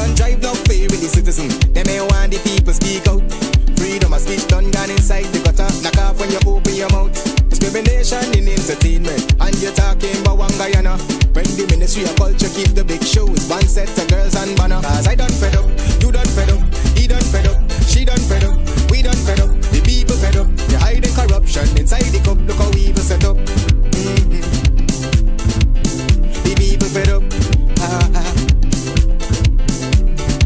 don't drive no fear with the citizen. They may want the people speak out. Freedom of speech done gone inside the gutter. Knock off when you open your mouth. Discrimination in entertainment, and you're talking about one Guyana. When the Ministry of Culture keep the big shows, one set of girls and banner. Cause I done fed up, you done fed up, he done fed up, she done fed up, we done fed up, the people fed up. They hiding corruption inside the cup, look how evil set up. The people fed up.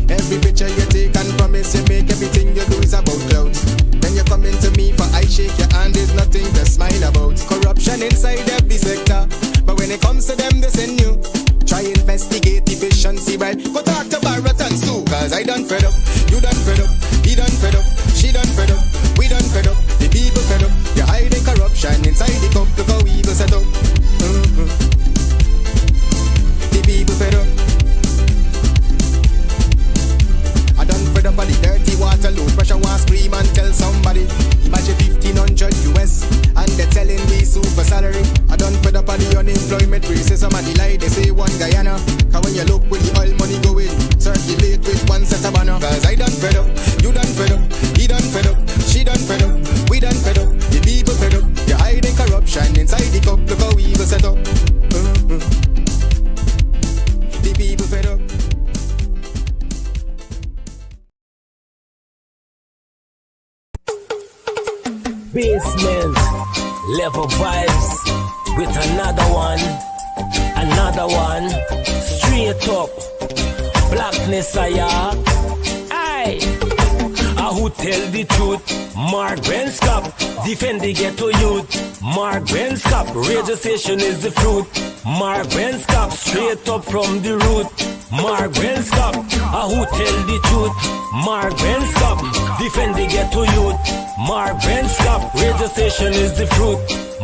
Every picture you take and promise you make, everything you do is about clouds. Then you come into me for I shake your hand, there's nothing to smile about. Corruption inside every sector, but when it comes to them they send you. Try investigate efficiency, right? Go talk to Baratans too. Cause I done fed up, you done fed up, he done fed up, she done fed up, we done fed up, the people fed up. You're hiding corruption inside the cup, look how evil set up. The people fed up. I done fed up on the dirty water, low pressure, want scream and tell somebody. Imagine 1500 US and they're telling me super salary. I done fed up on the unemployment racism and the lie they say one Guyana. Cause when you look with the oil money going, circulate with one set of banner. Cause I done fed up, you done fed up, he done fed up, she done fed up, we done fed up, the people fed up. You're hiding corruption inside the cup, look how evil set up. The people fed up. Basement level vibes with another one, straight up blackness. Aye, who tell the truth? Mark Benskop, defend the ghetto youth. Mark Benskop, radio station is the fruit. Mark Benskop, straight up from the root. Mark Benskop, who tell the truth? Mark Benskop, defend the ghetto youth. Mark Benskop, radio station is the fruit.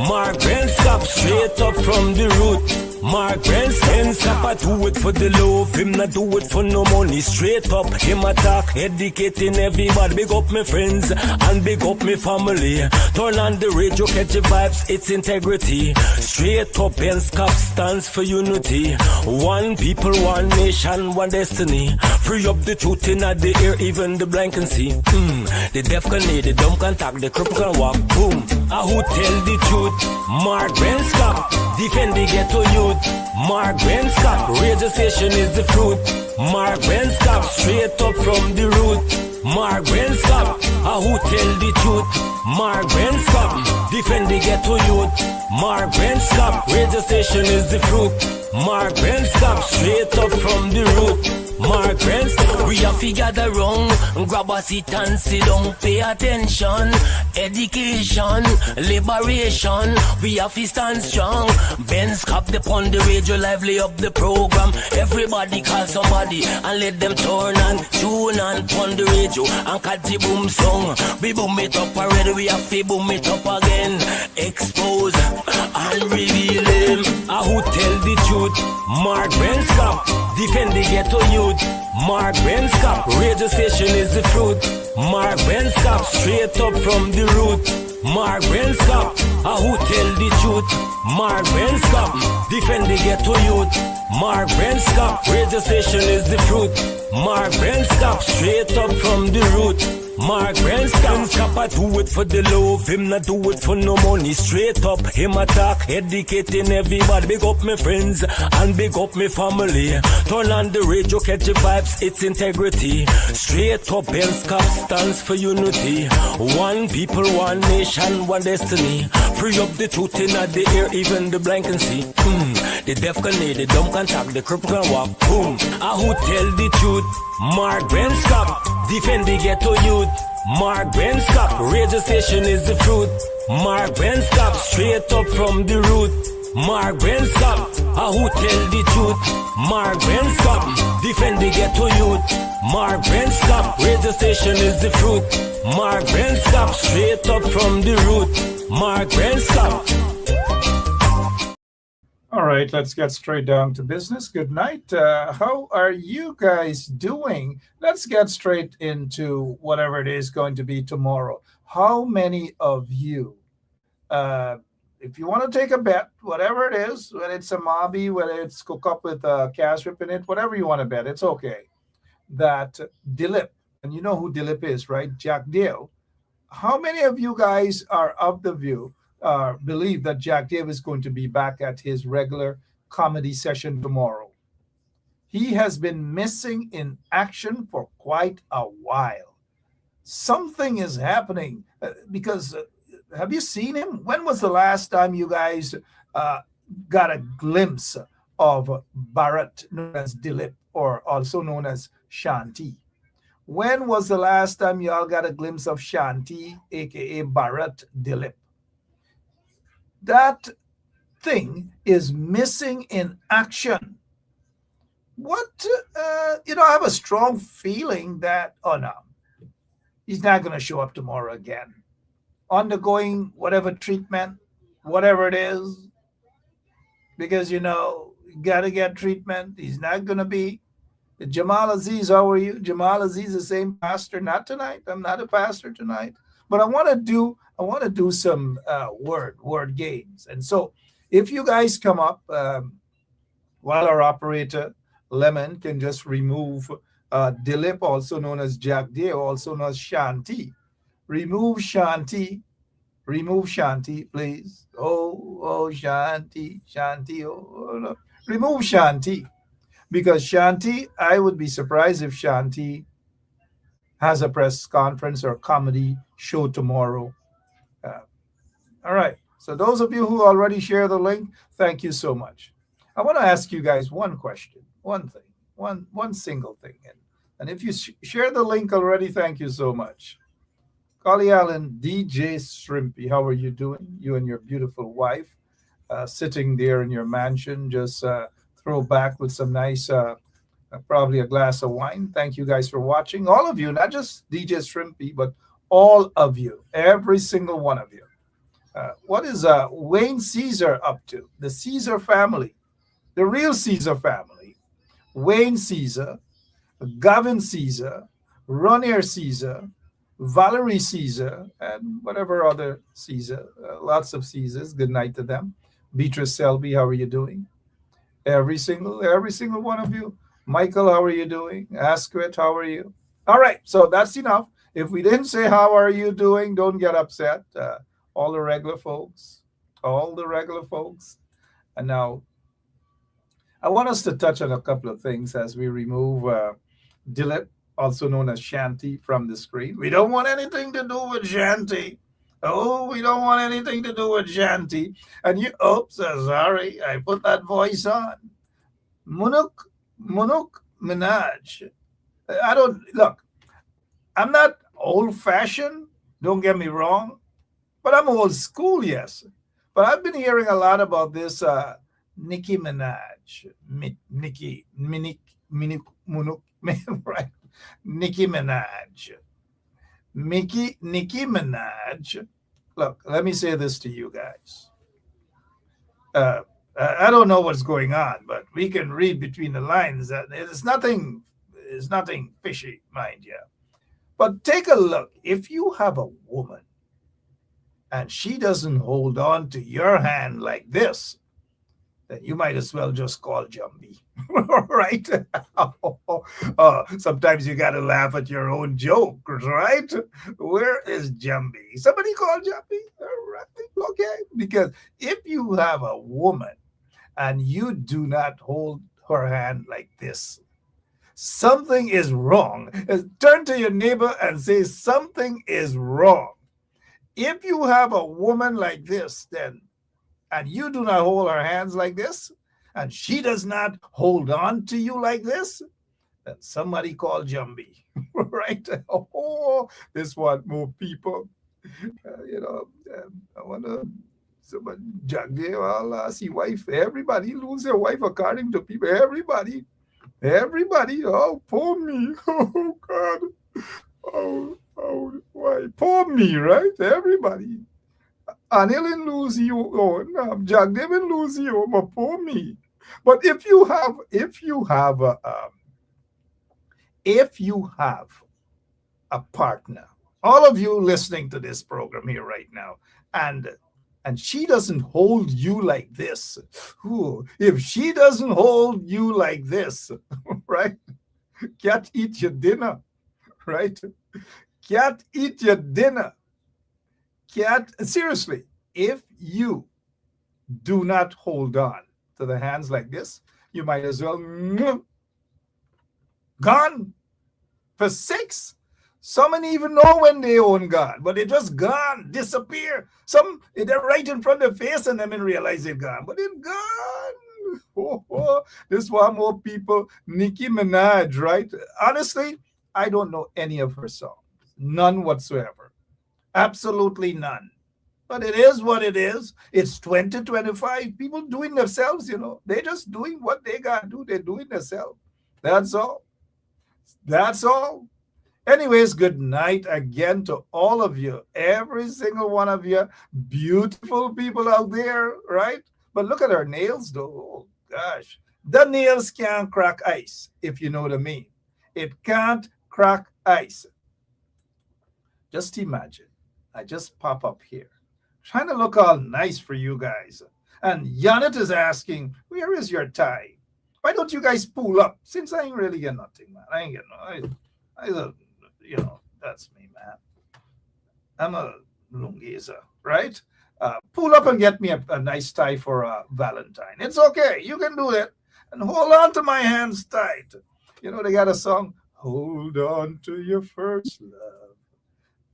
Mark Benskop, straight up from the root. Mark Benskop, I do it for the love, him not do it for no money. Straight up, him attack, educating everybody. Big up my friends and big up my family. Turn on the radio, catch the vibes, it's integrity. Straight up, Benskop stands for unity. One people, one nation, one destiny. Free up the truth in the air, even the blind can see. The deaf can hear, the dumb can talk, the cripple can walk. Boom. Who tell the truth? Mark Benskop, defend the ghetto youth. Mark Benskop, radio station is the fruit. Mark Benskop, straight up from the root. Mark Benskop, who tell the truth? Mark Benskop, defend the ghetto youth. Mark Benskop, radio station is the fruit. Mark Benskop, straight up from the root. Mark Benskop, we have to gather wrong, grab a seat and sit down, pay attention. Education, liberation, we have to stand strong. Benskop upon the radio, lively up the program. Everybody call somebody and let them turn and tune and on the radio and catch the boom song. We boom it up already, we have to boom it up again. Expose and reveal him. Who tell the truth? Mark Benskop, defend the ghetto youth. Mark Benskop, radio station is the fruit. Mark Benskop, straight up from the root. Mark Benskop, who tell the truth? Mark Benskop, defend the ghetto youth. Mark Benskop, radio station is the fruit. Mark Benskop, straight up from the root. Mark Benskop, I do it for the love, him not do it for no money. Straight up, him attack, educating everybody. Big up my friends and big up my family. Turn on the radio, catch the vibes, it's integrity. Straight up, Benskop stands for unity. One people, one nation, one destiny. Free up the truth in the air, even the blind can see. The deaf can hear, the dumb can talk, the cripple can walk. Boom. Who tell the truth? Mark Benskop, defend the ghetto youth. Mark Benskop, radio station is the fruit. Mark Benskop, straight up from the root. Mark Benskop, who tell the truth? Mark Benskop, defend the ghetto youth. Mark Benskop, radio station is the fruit. Mark Benskop, straight up from the root. Mark Benskop. All right, let's get straight down to business. Good night. How are you guys doing? Let's get straight into whatever it is going to be tomorrow. How many of you, if you want to take a bet, whatever it is, whether it's a mobby, whether it's cook up with cash whip in it, whatever you want to bet, it's okay. that Dilip, and you know who Dilip is, right? Jack Dale. How many of you guys are of the view, believe that Jack Dale is going to be back at his regular comedy session tomorrow? He has been missing in action for quite a while. Something is happening because have you seen him? When was the last time you guys got a glimpse of Bharat, known as Dilip, or also known as Shanti? When was the last time y'all got a glimpse of Shanti, aka Bharat Dilip? That thing is missing in action. What, I have a strong feeling that, oh no, he's not going to show up tomorrow again. Undergoing whatever treatment, whatever it is, because, you got to get treatment. He's not going to be. Jamal Aziz, how are you? Jamal Aziz, the same pastor. Not tonight. I'm not a pastor tonight. But I want to do some word games. And so if you guys come up, while our operator Lemon can just remove Dilip, also known as Jack Dale, also known as Shanti. Remove Shanti, please. Oh, Shanti, oh, no. Remove Shanti. Because Shanti, I would be surprised if Shanti has a press conference or comedy show tomorrow. All right. So those of you who already share the link, thank you so much. I want to ask you guys one question, one thing, one single thing. And if you share the link already, thank you so much. Collie Allen, DJ Shrimpy, how are you doing? You and your beautiful wife sitting there in your mansion, just throw back with some nice, probably a glass of wine. Thank you guys for watching. All of you, not just DJ Shrimpy, but all of you, every single one of you. What is Wayne Caesar up to? The Caesar family, the real Caesar family. Wayne Caesar, Gavin Caesar, Ronier Caesar, Valerie Caesar, and whatever other Caesar. Lots of Caesars. Good night to them. Beatrice Selby, how are you doing? Every single one of you. Michael, how are you doing? Asquith, how are you? All right, so that's enough. If we didn't say how are you doing, don't get upset. All the regular folks. And now, I want us to touch on a couple of things as we remove Dilip, also known as Shanti, from the screen. We don't want anything to do with Shanti. Oh, we don't want anything to do with Shanti. And you, oops, sorry, I put that voice on. Munuk Minaj. I'm not old-fashioned, don't get me wrong, but I'm old school, yes. But I've been hearing a lot about this Nicki Minaj. Right? Nicki Minaj. Nicki Minaj. Look, let me say this to you guys. I don't know what's going on, but we can read between the lines that it's nothing fishy, mind you. But take a look. If you have a woman and she doesn't hold on to your hand like this, then you might as well just call Jumbie, right? Sometimes you got to laugh at your own jokes, right? Where is Jumbie? Somebody call Jumbie? Right. Okay, because if you have a woman and you do not hold her hand like this, something is wrong. Turn to your neighbor and say, something is wrong. If you have a woman like this, then, and you do not hold her hands like this, and she does not hold on to you like this, then somebody call Jumbie, right? Oh, this one more people. I want to, somebody, Jack Dale, see wife, everybody lose their wife according to people, everybody, oh, poor me, oh, God, oh, why, poor me, right, everybody. Anil lose you, oh, Jack David lose you, but poor me. But if you have a partner, all of you listening to this program here right now, and she doesn't hold you like this, if she doesn't hold you like this, right? Cat eat your dinner, right? Cat eat your dinner. Cat, seriously, if you do not hold on to the hands like this, you might as well gone for 6. Some ain't even know when they own gone, but they just gone, disappear. Some they're right in front of their face and then realize they're gone, but they're gone. This one more people, Nicki Minaj, right? Honestly, I don't know any of her songs, none whatsoever, absolutely none. But it is what it is. It's 2025. People doing themselves, They're just doing what they got to do. They're doing themselves. That's all. That's all. Anyways, good night again to all of you. Every single one of you. Beautiful people out there, right? But look at her nails, though. Oh, gosh. The nails can't crack ice, if you know what I mean. It can't crack ice. Just imagine. I just pop up here, trying to look all nice for you guys. And Janet is asking, where is your tie? Why don't you guys pull up? Since I ain't really get nothing, man. I ain't getting that's me, man. I'm a lungiza, right? Pull up and get me a nice tie for Valentine. It's okay. You can do that. And hold on to my hands tight. They got a song, hold on to your first love.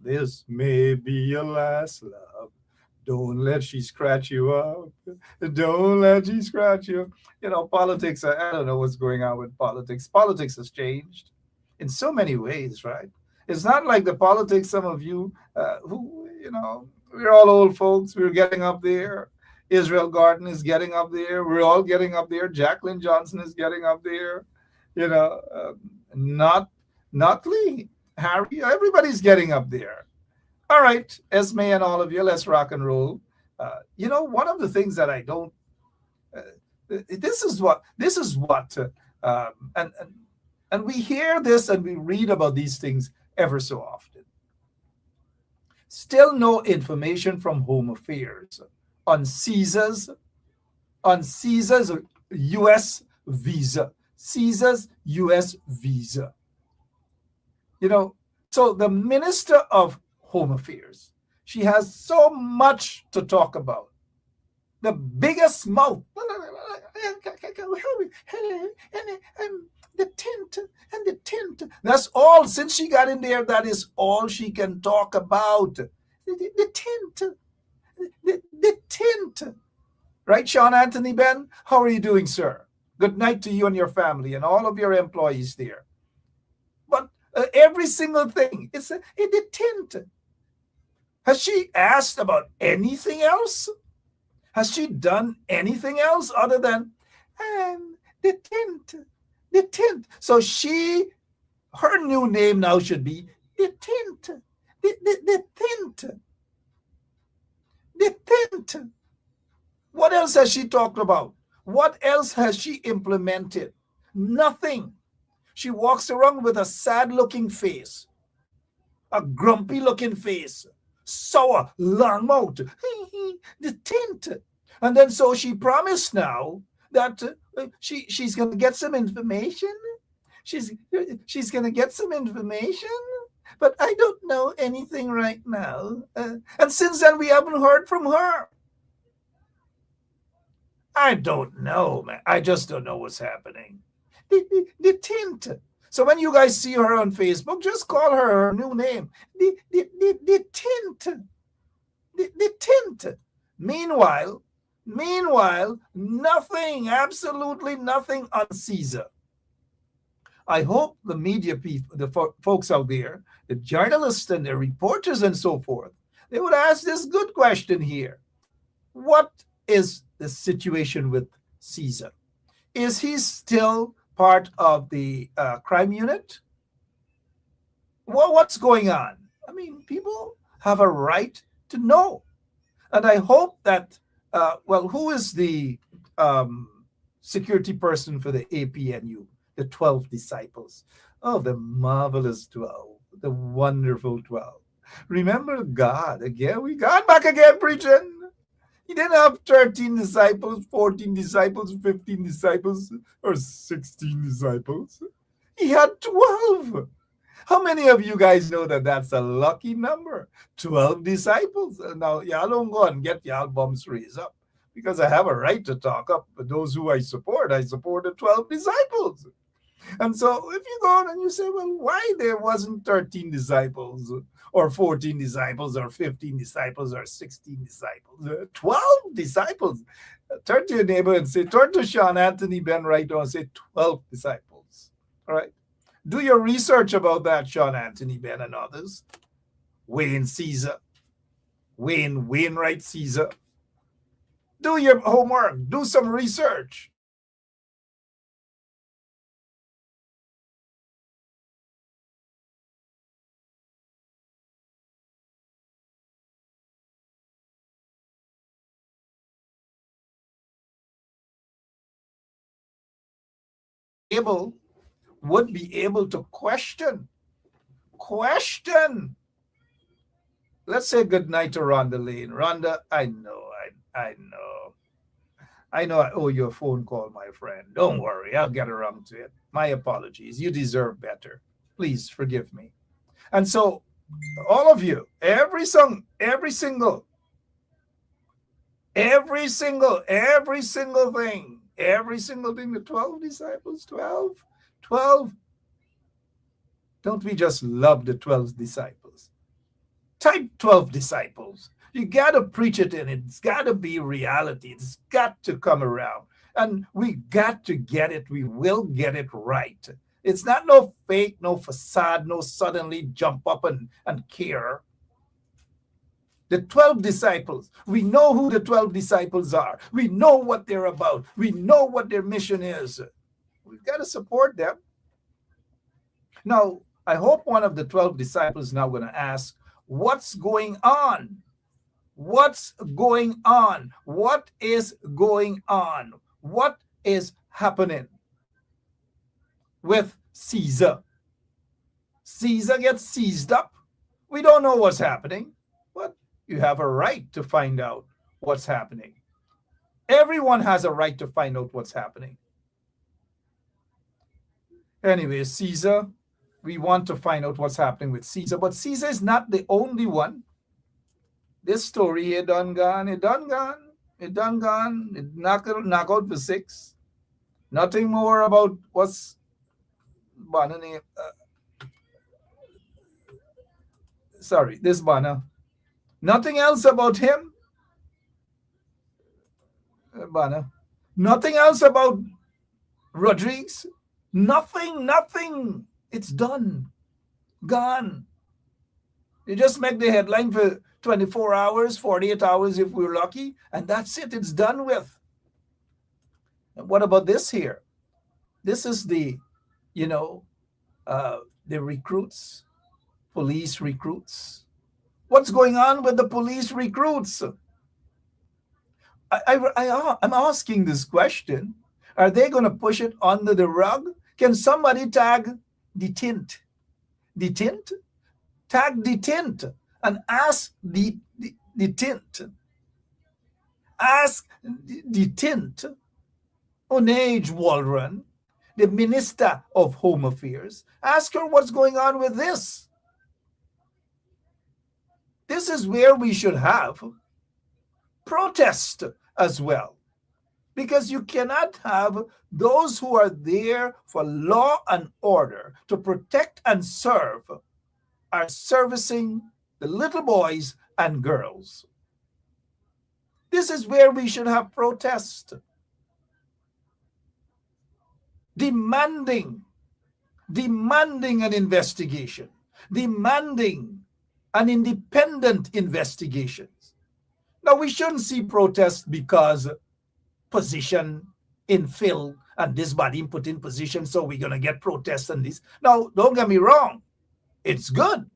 This may be your last love. Don't let she scratch you up. Don't let she scratch you. Politics, I don't know what's going on with politics. Politics has changed in so many ways, right? It's not like the politics, some of you we're all old folks. We're getting up there. Israel Garden is getting up there. We're all getting up there. Jacqueline Johnson is getting up there. Not Lee, Harry, everybody's getting up there. All right, Esme and all of you, let's rock and roll. One of the things that I don't, this is what, and we hear this and we read about these things ever so often. Still no information from Home Affairs on Caesar's U.S. visa. Caesar's U.S. visa. So the Minister of Home Affairs, she has so much to talk about. The biggest mouth. The tent. That's all. Since she got in there, that is all she can talk about. The tent. The tent. Right, Sean Anthony Ben? How are you doing, sir? Good night to you and your family and all of your employees there. But every single thing, it's the tent. Has she asked about anything else? Has she done anything else other than the tent? The tent. So her new name now should be the tent. The tent. The tent. What else has she talked about? What else has she implemented? Nothing. She walks around with a sad-looking face, a grumpy-looking face, sour, long mouth, the tent. And then so she promised now that she's going to get some information. She's going to get some information, but I don't know anything right now. And since then, we haven't heard from her. I don't know, man. I just don't know what's happening. The tint. So when you guys see her on Facebook, just call her new name. The tint. The tint. Meanwhile, nothing, absolutely nothing on Caesar. I hope the media people, the folks out there, the journalists and the reporters and so forth, they would ask this good question here. What is the situation with Caesar? Is he still part of the crime unit? Well, what's going on? I mean, people have a right to know. And I hope that, who is the security person for the APNU, the 12 disciples? Oh, the marvelous 12, the wonderful 12. Remember God again? We got back again preaching. He didn't have 13 disciples, 14 disciples, 15 disciples, or 16 disciples. He had 12. How many of you guys know that that's a lucky number? 12 disciples. Now, y'all don't go and get y'all bums raised up because I have a right to talk up those who I support. I support the 12 disciples. And so if you go on and you say, well, why there wasn't 13 disciples or 14 disciples or 15 disciples or 16 disciples, 12 disciples. Turn to your neighbor and say, turn to Sean Anthony Ben right now and say 12 disciples. All right. Do your research about that, Sean Anthony Ben and others. Wayne Caesar. Wainwright Caesar. Do your homework. Do some research. Would be able to question. Let's say good night to Rhonda Lane. Rhonda, I know I owe you a phone call, my friend. Don't worry, I'll get around to it. My apologies. You deserve better. Please forgive me. And so, all of you, every single thing, the 12 disciples, 12. Don't we just love the 12 disciples? Type 12 disciples. You got to preach it in. It's got to be reality. It's got to come around. And we got to get it. We will get it right. It's not no fake, no facade, no suddenly jump up and care. The 12 disciples, we know who the 12 disciples are. We know what they're about. We know what their mission is. We've got to support them. Now, I hope one of the 12 disciples is now going to ask, what's going on? What's going on? What is going on? What is happening with Caesar? Caesar gets seized up. We don't know what's happening, but you have a right to find out what's happening. Everyone has a right to find out what's happening. Anyway, Caesar, we want to find out what's happening with Caesar, but Caesar is not the only one. This story, it done gone, it knock out for 6. Nothing more about what's Banner name. This Banner. Nothing else about him. Banner. Nothing else about Rodriguez. Nothing. It's done. Gone. You just make the headline for 24 hours, 48 hours if we're lucky, and that's it. It's done with. And what about this here? This is the recruits, police recruits. What's going on with the police recruits? I'm asking this question. Are they going to push it under the rug? Can somebody tag the tint? The tint? Tag the tint and ask the tint. Ask the tint, Oneige Waldron, the Minister of Home Affairs. Ask her what's going on with this. This is where we should have protest as well. Because you cannot have those who are there for law and order to protect and serve are servicing the little boys and girls. This is where we should have protest. Demanding an investigation. Demanding an independent investigation. Now, we shouldn't see protests because position in fill and this body put in position, so we're going to get protests and this. Now, don't get me wrong. It's good.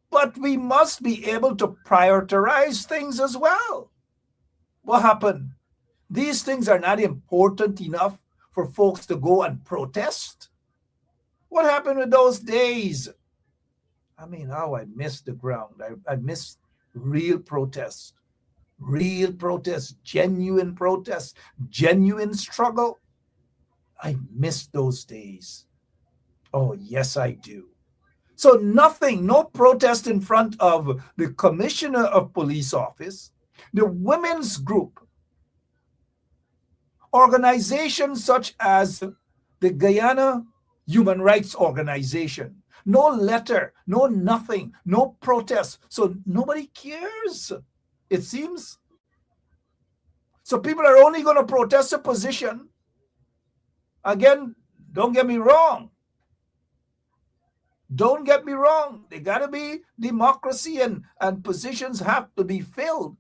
But we must be able to prioritize things as well. What happened? These things are not important enough for folks to go and protest. What happened with those days? I mean, how I missed the ground. I missed real protest, genuine protest, genuine struggle. I missed those days. Oh, yes, I do. So nothing, no protest in front of the commissioner of police office, the women's group, organizations such as the Guyana Human Rights Organization. No letter, no nothing, no protest. So nobody cares, it seems. So people are only going to protest a position. Again, don't get me wrong. Don't get me wrong. They got to be democracy and positions have to be filled.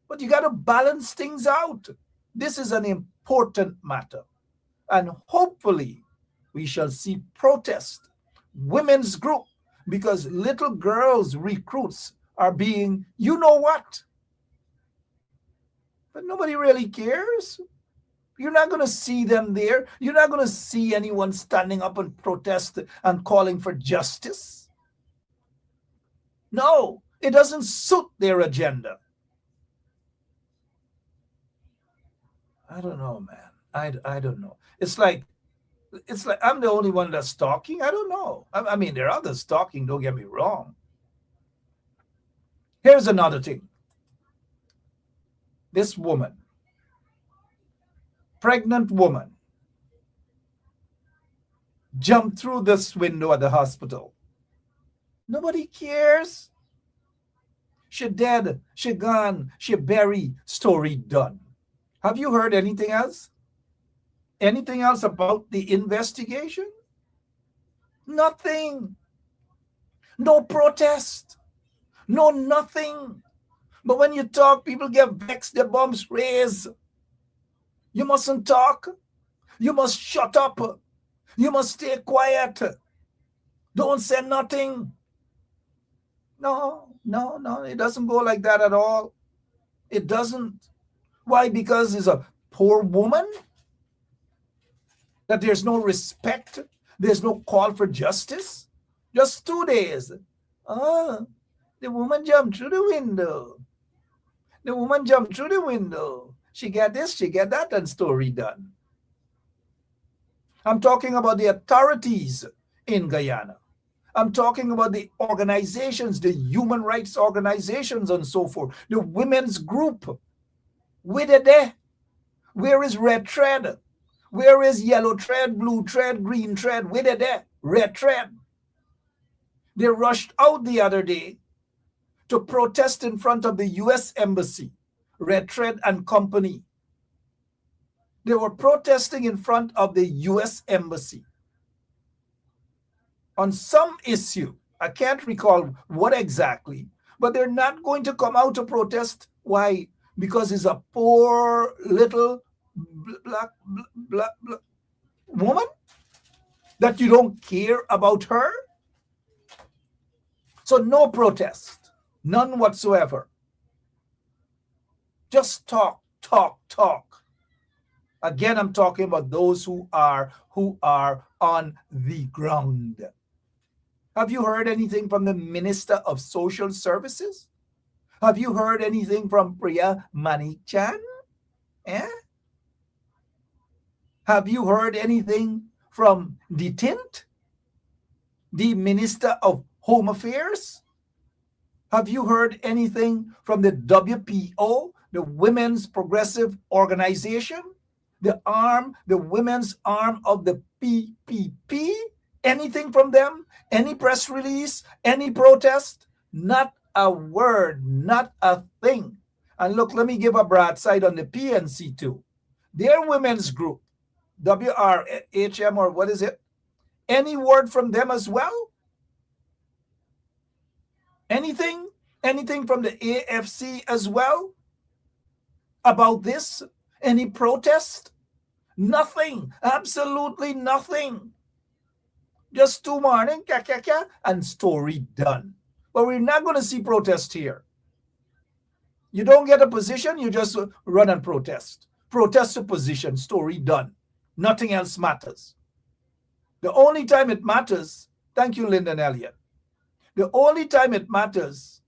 But you got to balance things out. This is an important matter. And hopefully we shall see protest, women's group, because little girls recruits are being, you know what? But nobody really cares. You're not going to see them there. You're not going to see anyone standing up and protest and calling for justice. No, it doesn't suit their agenda. I don't know, man. I don't know. It's like I'm the only one that's talking. I don't know. I mean, there are others talking, don't get me wrong. Here's another thing. This woman, pregnant woman, jumped through this window at the hospital. Nobody cares. She dead, she gone, she buried, story done. Have you heard anything else? Anything else about the investigation? Nothing. No protest. No nothing. But when you talk, people get vexed, their bums raised. You mustn't talk. You must shut up. You must stay quiet. Don't say nothing. No, it doesn't go like that at all. It doesn't. Why? Because it's a poor woman? That there's no respect? There's no call for justice? Just 2 days. Oh, the woman jumped through the window. The woman jumped through the window. She get this, she get that, and story done. I'm talking about the authorities in Guyana. I'm talking about the organizations, the human rights organizations and so forth. The women's group. Where are they? Where is red thread? Where is yellow thread, blue thread, green thread? Where are they? Red thread. They rushed out the other day to protest in front of the U.S. Embassy, Red Thread and Company. They were protesting in front of the U.S. Embassy on some issue. I can't recall what exactly, but they're not going to come out to protest. Why? Because it's a poor little black woman that you don't care about her. So no protest, none whatsoever. Just talk. Again, I'm talking about those who are on the ground. Have you heard anything from the Minister of Social Services? Have you heard anything from Priya Manichan? Have you heard anything from the Tint, the Minister of Home Affairs? Have you heard anything from the WPO, the Women's Progressive Organization, the women's arm of the PPP? Anything from them? Any press release? Any protest? Not a word, not a thing. And look, let me give a broadside on the PNC too. Their women's group, WRHM or what is it? Any word from them as well? Anything? Anything from the AFC as well about this? Any protest? Nothing. Absolutely nothing. Just 2 morning, and story done. But we're not going to see protest here. You don't get a position, you just run and protest. Protest a position, story done. Nothing else matters. The only time it matters, thank you, Lyndon Elliott. The only time it matters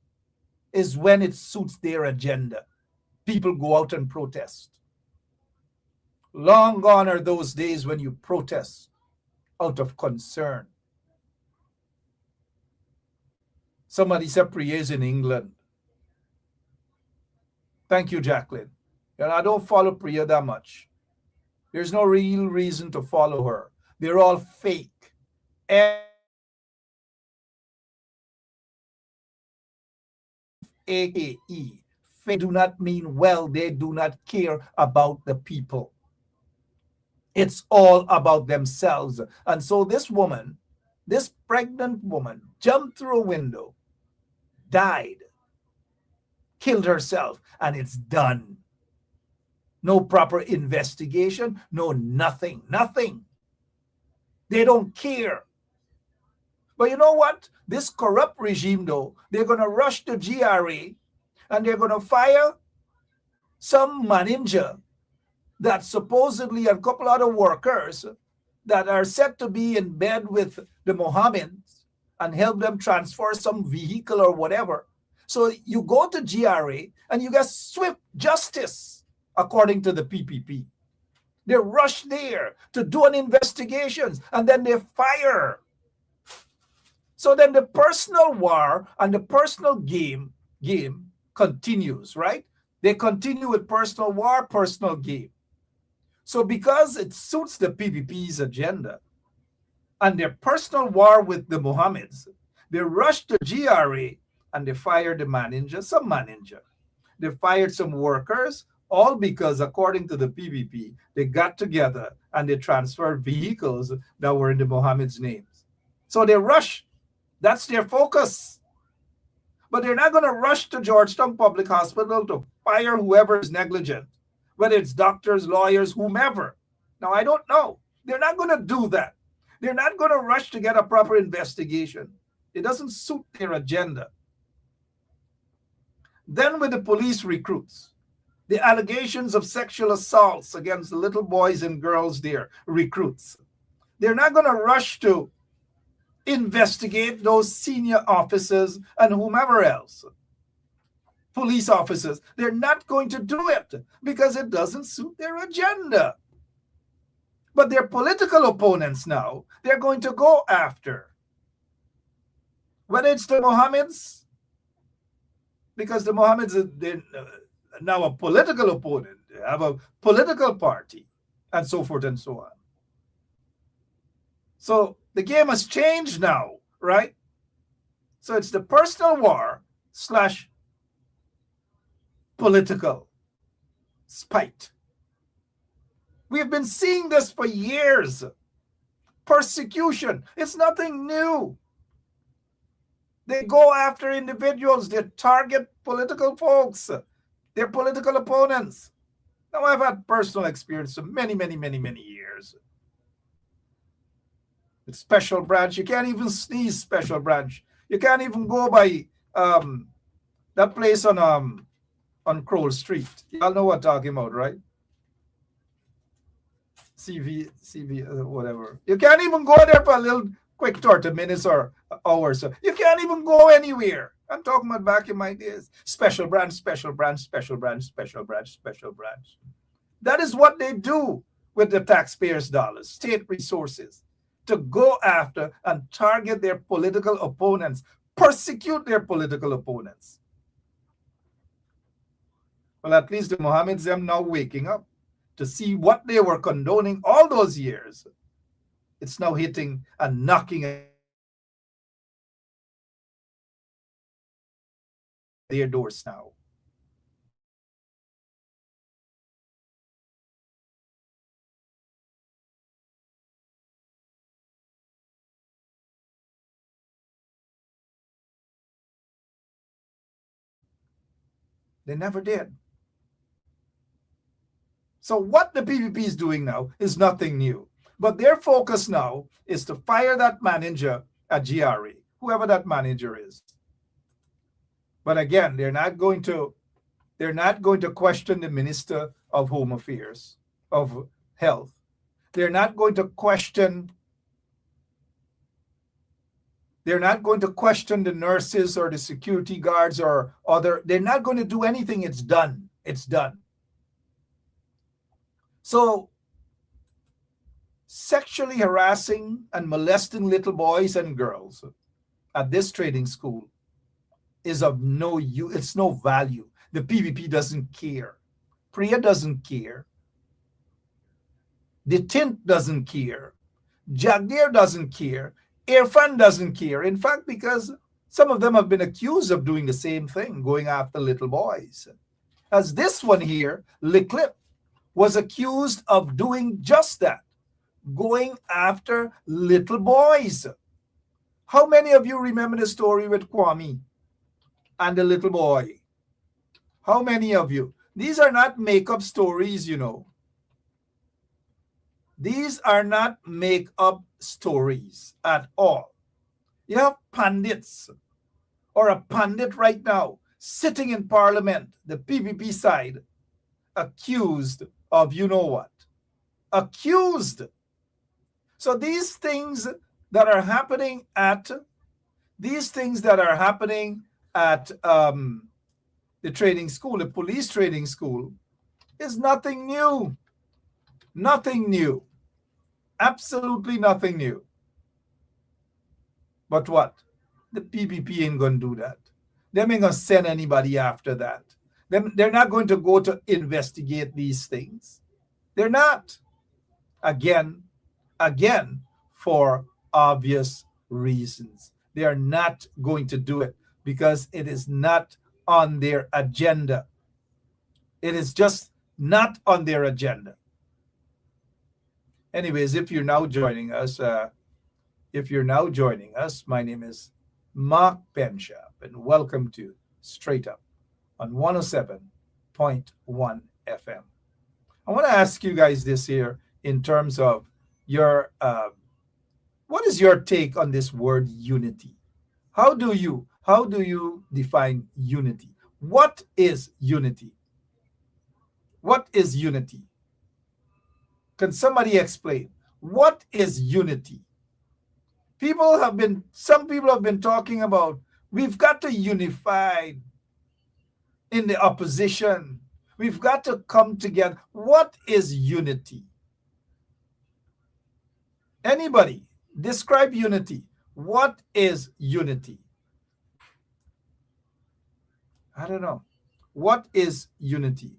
is when it suits their agenda. People go out and protest. Long gone are those days when you protest out of concern. Somebody said Priya is in England. Thank you, Jacqueline. And I don't follow Priya that much. There's no real reason to follow her. They're all fake. F-A-K-E. Fake do not mean well. They do not care about the people. It's all about themselves. And so this woman, this pregnant woman, jumped through a window, died, killed herself, and it's done. No proper investigation, no nothing. They don't care. But you know what? This corrupt regime, though, they're going to rush the GRA and they're going to fire some manager that supposedly a couple other workers that are said to be in bed with the Mohammeds and help them transfer some vehicle or whatever. So you go to GRA and you get swift justice according to the PPP. They rush there to do an investigation and then they fire. So then the personal war and the personal game continues, right? They continue with personal war, personal game. So because it suits the PPP's agenda and their personal war with the Mohammeds, they rushed to GRA and they fired the manager, some manager. They fired some workers, all because, according to the PPP, they got together and they transferred vehicles that were in the Mohammeds' names. So they rush. That's their focus. But they're not going to rush to Georgetown Public Hospital to fire whoever is negligent, whether it's doctors, lawyers, whomever. Now, I don't know. They're not going to do that. They're not going to rush to get a proper investigation. It doesn't suit their agenda. Then with the police recruits, the allegations of sexual assaults against the little boys and girls there, recruits. They're not going to rush to investigate those senior officers and whomever else. Police officers, they're not going to do it because it doesn't suit their agenda. But their political opponents now, they're going to go after. Whether it's the Mohammeds, because the Mohammeds are now a political opponent, they have a political party, and so forth and so on. So the game has changed now, right? So it's the personal war / political spite. We have been seeing this for years. Persecution. It's nothing new. They go after individuals. They target political folks. Their political opponents. Now, I've had personal experience for many years. With Special Branch, you can't even sneeze Special Branch. You can't even go by that place on Crowell Street. Y'all know what I'm talking about, right? CV, whatever. You can't even go there for a little quick 30 minutes or hours. So you can't even go anywhere. I'm talking about back in my days. Special branch, special branch, special branch, special branch, special branch. That is what they do with the taxpayers' dollars, state resources, to go after and target their political opponents, persecute their political opponents. Well, at least the Mohammeds are now waking up to see what they were condoning all those years. It's now hitting and knocking at their doors now. They never did. So what the PPP is doing now is nothing new. But their focus now is to fire that manager at GRA, whoever that manager is. But again, they're not going to question the Minister of Home Affairs, of Health. They're not going to question the nurses or the security guards or other. They're not going to do anything. It's done. It's done. So sexually harassing and molesting little boys and girls at this trading school is of no use. It's no value. The PPP doesn't care. Priya doesn't care. The Tint doesn't care. Jagdir doesn't care. Irfan doesn't care. In fact, because some of them have been accused of doing the same thing, going after little boys. As this one here, Leclip, was accused of doing just that, going after little boys. How many of you remember the story with Kwame and the little boy? How many of you? These are not make-up stories, you know. These are not make-up stories at all. You have pundits, or a pundit right now sitting in Parliament, the PPP side, accused of you know what. Accused. So these things that are happening at the training school, the police training school, is nothing new. Nothing new. Absolutely nothing new. But what? The PPP ain't going to do that. They ain't going to send anybody after that. They're not going to go to investigate these things. They're not. Again, for obvious reasons. They are not going to do it because it is not on their agenda. It is just not on their agenda. Anyways, if you're now joining us, my name is Mark Penshap, and welcome to Straight Up on 107.1 FM. I want to ask you guys this here in terms of your, what is your take on this word unity? How do you define unity? What is unity? What is unity? Can somebody explain? What is unity? Some people have been talking about we've got to unify in the opposition. We've got to come together. What is unity? Anybody describe unity? What is unity? I don't know. What is unity?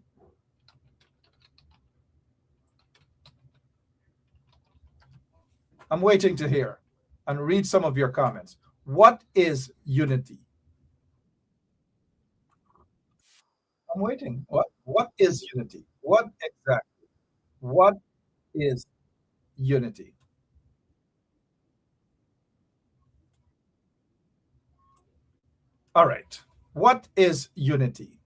I'm waiting to hear and read some of your comments. What is unity? I'm waiting. What is unity? What exactly? What is unity? All right. What is unity?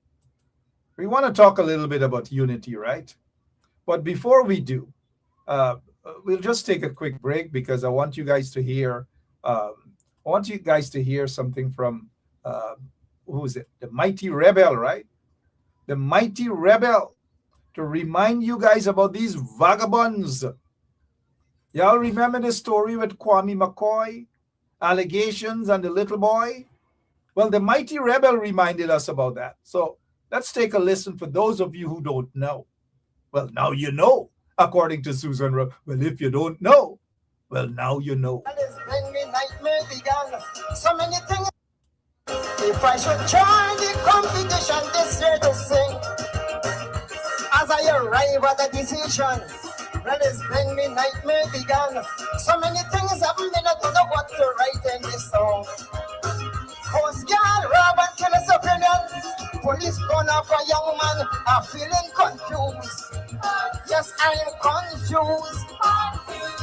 We want to talk a little bit about unity, right? But before we do, we'll just take a quick break because I want you guys to hear. Something from who is it? The Mighty Rebel, right? The Mighty Rebel, to remind you guys about these vagabonds. Y'all remember the story with Kwame McCoy, allegations and the little boy? Well, the Mighty Rebel reminded us about that. So let's take a listen for those of you who don't know. Well, now you know, according to Susan Rowe. Well, if you don't know, well, now you know. When the nightmare began, so many things. If I should join the competition, this year to sing. As I arrive at a decision, well, it's when the nightmare began. So many things happen, I don't know what to write in this song. Coast Guard, rob and kill a civilian. Police gun off a young man. I'm feeling confused. Yes, I am confused.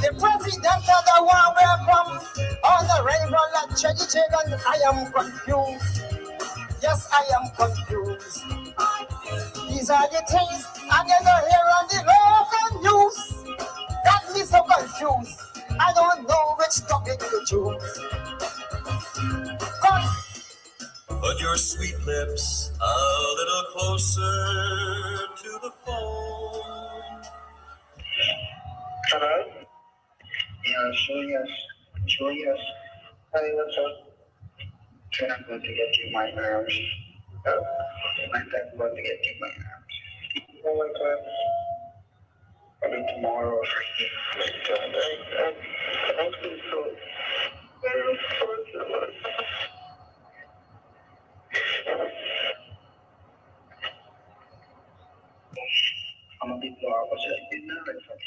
The president of the world welcome on the rival at Chedi Chegan. I am confused. Yes, I am confused. These are the things I never hear on the local news. Got me so confused. I don't know which topic to choose. Put your sweet lips a little closer to the phone. Hello? Yeah, sure, yes. Hey, what's up? Trying not to get you my arms. Oh, I'm about to get you my arms. Oh my God. Probably tomorrow or Friday. I feel so.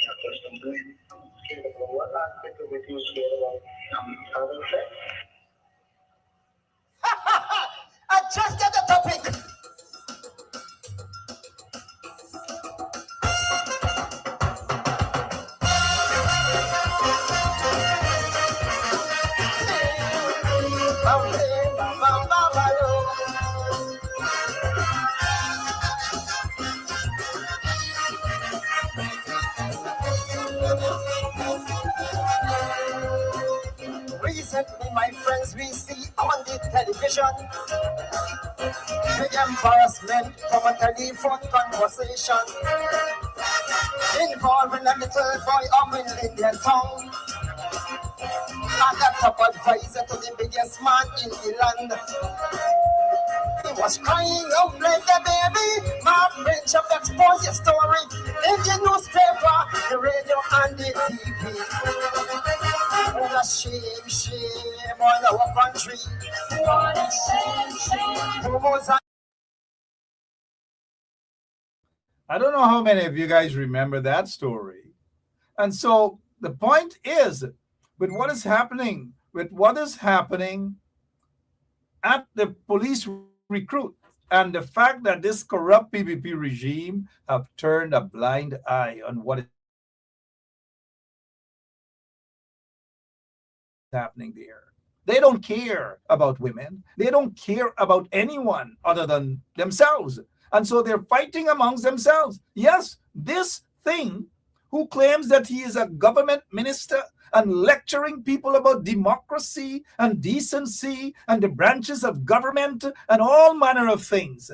accustomed to it. I'm scared about what aspect of it you're scared about? Having sex? I just get the topic. Recently, my friends, we see on the television the embarrassment from a telephone conversation involving a little boy up in Indian town. And the top advisor to the biggest man in the land. He was crying out like a baby. My bench of expose your story in the newspaper, the radio, and the TV. What a shame, shame on our country. What a shame, shame. I don't know how many of you guys remember that story. And so the point is, with what is happening at the police recruit, and the fact that this corrupt PPP regime have turned a blind eye on what is happening there. They don't care about women. They don't care about anyone other than themselves. And so they're fighting amongst themselves. Yes, this thing who claims that he is a government minister and lecturing people about democracy and decency and the branches of government and all manner of things,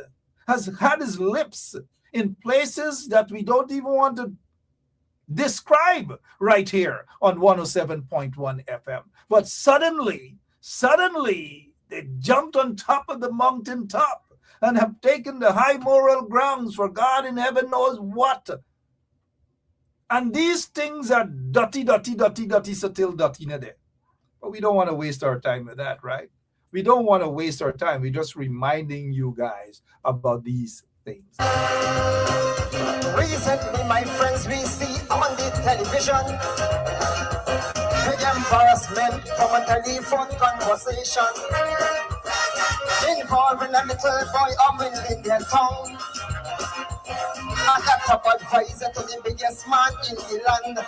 has had his lips in places that we don't even want to describe right here on 107.1 FM. But suddenly, they jumped on top of the mountain top and have taken the high moral grounds for God in heaven knows what. And these things are dirty, still dirty in there. But we don't want to waste our time with that, right? We don't want to waste our time. We're just reminding you guys about these things. Recently, my friends, we see on the television the embarrassment from a telephone conversation involving a little boy up in Indian town. And the top advisor to the biggest man in the land.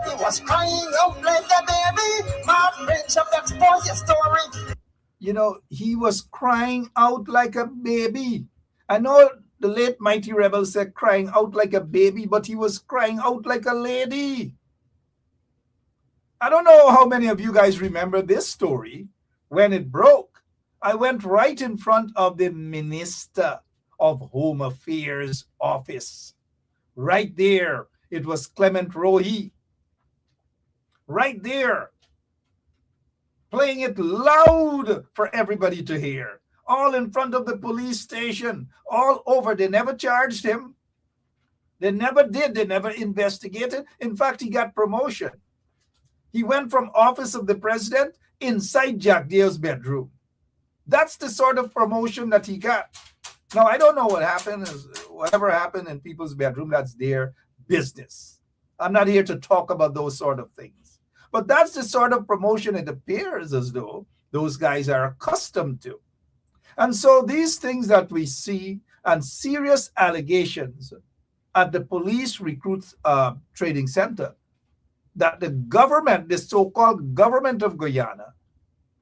He was crying out like a baby. My bench of expose your story. You know, he was crying out like a baby. I know the late Mighty Rebel said crying out like a baby, but he was crying out like a lady. I don't know how many of you guys remember this story. When it broke, I went right in front of the Minister of Home Affairs office. Right there, it was Clement Rohi. Right there, playing it loud for everybody to hear. All in front of the police station, all over. They never charged him. They never did. They never investigated. In fact, he got promotion. He went from office of the president inside Jack Dale's bedroom. That's the sort of promotion that he got. Now, I don't know what happened. Whatever happened in people's bedroom, that's their business. I'm not here to talk about those sort of things. But that's the sort of promotion it appears as though those guys are accustomed to. And so these things that we see and serious allegations at the police recruits trading center, that the government, the so-called government of Guyana,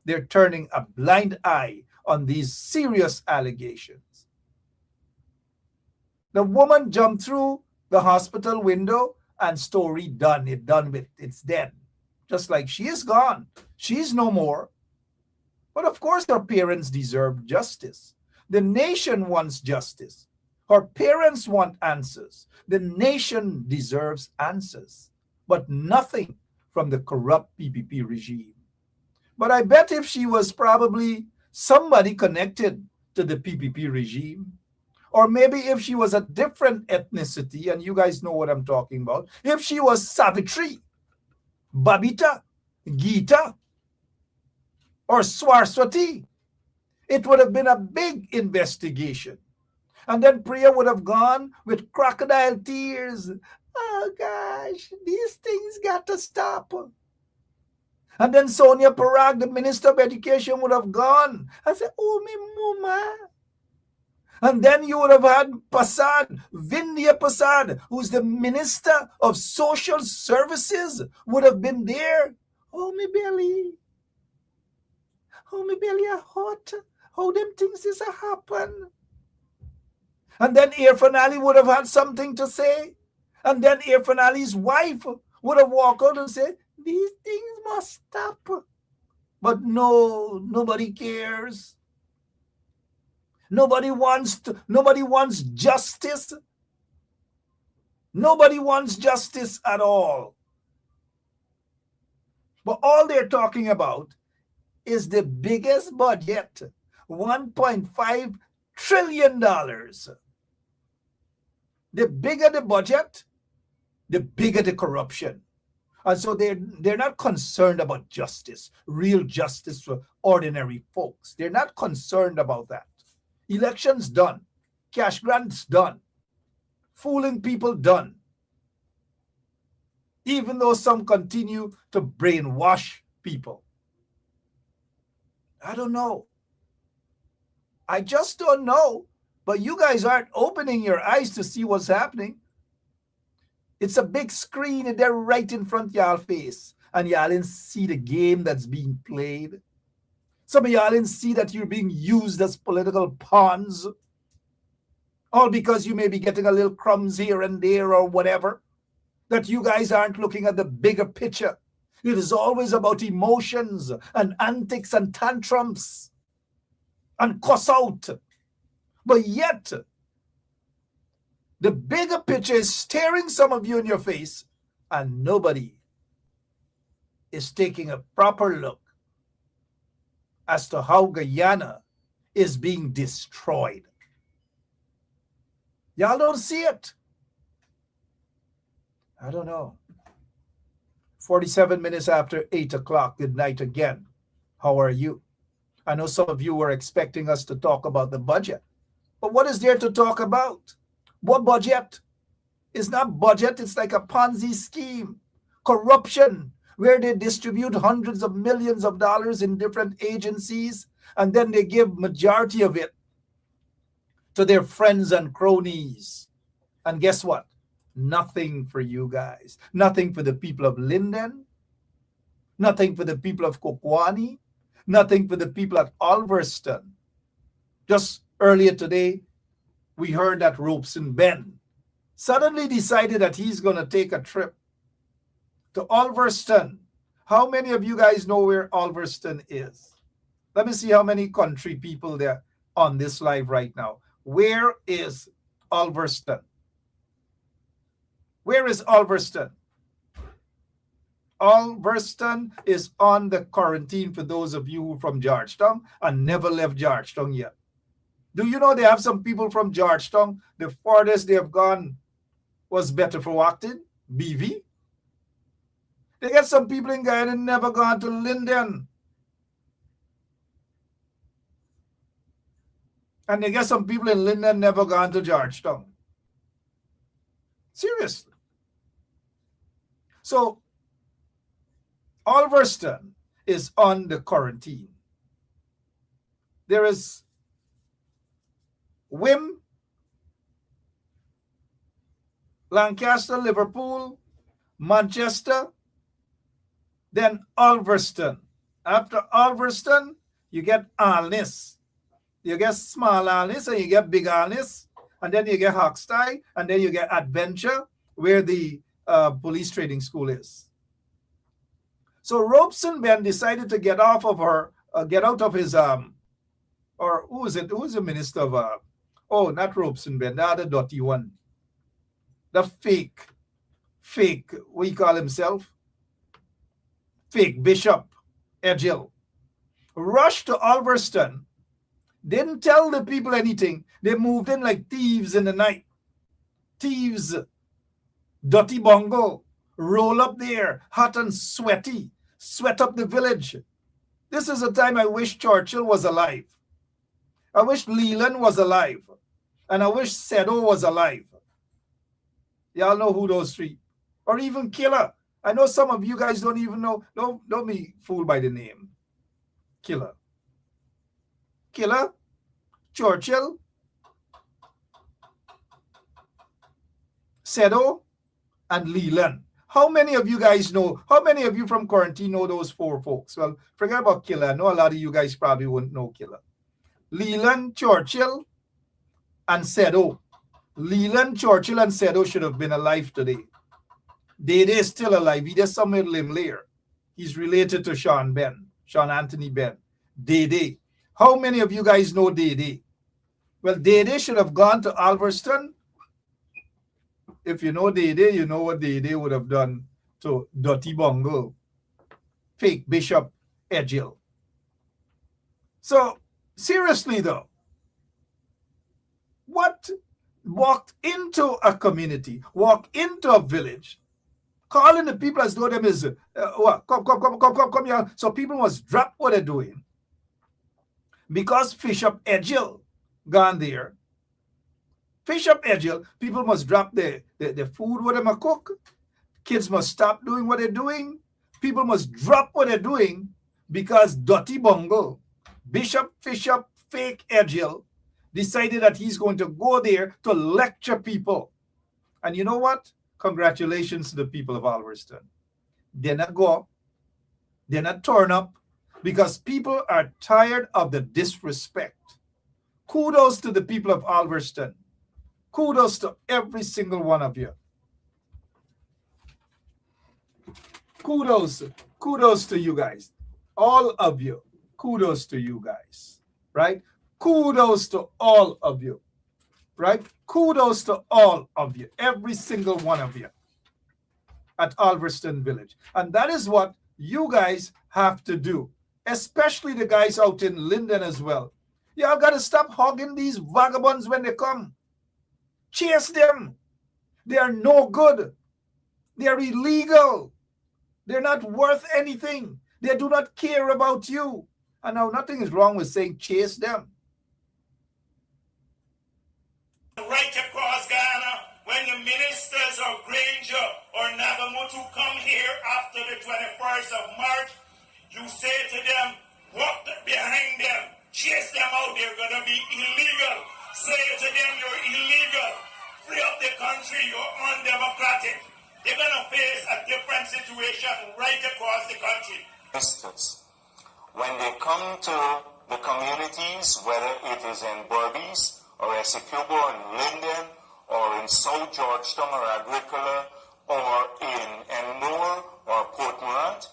they're turning a blind eye on these serious allegations. The woman jumped through the hospital window and story done. It's done with. It's dead. Just like she is gone. She's no more. But of course her parents deserve justice. The nation wants justice. Her parents want answers. The nation deserves answers. But nothing from the corrupt PPP regime. But I bet if she was probably somebody connected to the PPP regime, or maybe if she was a different ethnicity, and you guys know what I'm talking about, if she was Savitri, Babita, Gita, or Swarswati, it would have been a big investigation. And then Priya would have gone with crocodile tears. Oh gosh, these things got to stop. And then Sonia Parag, the Minister of Education, would have gone. I said, oh, me mama. And then you would have had Pasad, Vindhya Pasad, who's the Minister of Social Services, would have been there. Oh, me belly. Oh, me belly are hot. How them things is a happen. And then Irfan Ali would have had something to say. And then Irfan Ali's wife would have walked out and said, these things must stop. But no, nobody cares. Nobody wants justice. Nobody wants justice at all. But all they're talking about is the biggest budget, $1.5 trillion. The bigger the budget, the bigger the corruption. And so they're not concerned about justice, real justice for ordinary folks. They're not concerned about that. Elections done. Cash grants done. Fooling people done. Even though some continue to brainwash people. I don't know. I just don't know. But you guys aren't opening your eyes to see what's happening. It's a big screen and they're right in front of y'all face. And y'all didn't see the game that's being played. Some of y'all didn't see that you're being used as political pawns. All because you may be getting a little crumbs here and there or whatever. That you guys aren't looking at the bigger picture. It is always about emotions and antics and tantrums. And cuss out. But yet, the bigger picture is staring some of you in your face, and nobody is taking a proper look as to how Guyana is being destroyed. Y'all don't see it. I don't know. 47 minutes after 8 o'clock. Good night again. How are you? I know some of you were expecting us to talk about the budget. But what is there to talk about? What budget? It's not budget. It's like a Ponzi scheme. Corruption, where they distribute hundreds of millions of dollars in different agencies, and then they give majority of it to their friends and cronies. And guess what? Nothing for you guys. Nothing for the people of Linden. Nothing for the people of Kokwani. Nothing for the people at Alverston. Just earlier today, we heard that Robeson Ben suddenly decided that he's going to take a trip to Alverston. How many of you guys know where Alverston is? Let me see how many country people there on this live right now. Where is Alverston? Where is Alverston? Alverston is on the quarantine for those of you who are from Georgetown and never left Georgetown yet. Do you know they have some people from Georgetown? The farthest they have gone was better for Wackton, BV. They got some people in Guyana never gone to Linden. And they got some people in Linden never gone to Georgetown. Seriously. So, Alverston is on the quarantine. There is Wim, Lancaster, Liverpool, Manchester, then Alverston. After Alverston, you get Alness. You get Small Alness and you get Big Alness. And then you get Hoxtie. And then you get Adventure, where the police training school is. So Robeson Ben decided to get out of his, or who is it? Who is the minister of, oh, not Robeson Ben, the other dirty one. The fake, what do you call himself? Fake Bishop Edgell. Rushed to Alverston, didn't tell the people anything. They moved in like thieves in the night. Thieves, dirty bungle, roll up there, hot and sweaty, sweat up the village. This is a time I wish Churchill was alive. I wish Leland was alive. And I wish Sedo was alive. Y'all know who those three, or even Killer. I know some of you guys don't even know. Don't be fooled by the name. Killer, Churchill, Sedo, and Leland. How many of you guys know? How many of you from Quarantine know those four folks? Well, forget about Killer. I know a lot of you guys probably wouldn't know Killer. Leland, Churchill, and Sedo. Leland, Churchill, and Sedo should have been alive today. Dede is still alive. He just somewhere Limlair. He's related to Sean Anthony Benn. Dede. How many of you guys know Dede? Well, Dede should have gone to Alverston. If you know Dede, you know what Dede would have done to Dirty Bungle, fake Bishop Edgil. So, seriously though, what walked into a community, walked into a village, calling the people as though them is, come here. So people must drop what they're doing. Because Bishop Edgil gone there, Bishop Edgil, people must drop the food what them cook. Kids must stop doing what they're doing. People must drop what they're doing because Dirty Bungle, Bishop fake Edgil, decided that he's going to go there to lecture people. And you know what? Congratulations to the people of Alverston. They're not go. They're not turn up because people are tired of the disrespect. Kudos to the people of Alverston. Kudos to every single one of you. Kudos to you guys. All of you. Kudos to you guys. Right? Kudos to all of you. Right? Kudos to all of you. Every single one of you at Alverston Village. And that is what you guys have to do. Especially the guys out in Linden as well. Y'all got to stop hogging these vagabonds when they come. Chase them. They are no good. They are illegal. They're not worth anything. They do not care about you. And now nothing is wrong with saying chase them. Right across Ghana, when the ministers of Granger or Nagamutu come here after the 21st of March, you say to them, walk behind them, chase them out, they're going to be illegal. Say to them, you're illegal. Free up the country, you're undemocratic. They're going to face a different situation right across the country. When they come to the communities, whether it is in Berbice or Essequibo in Linden or in South Georgetown or Agricola or in Ennore or Port Morant,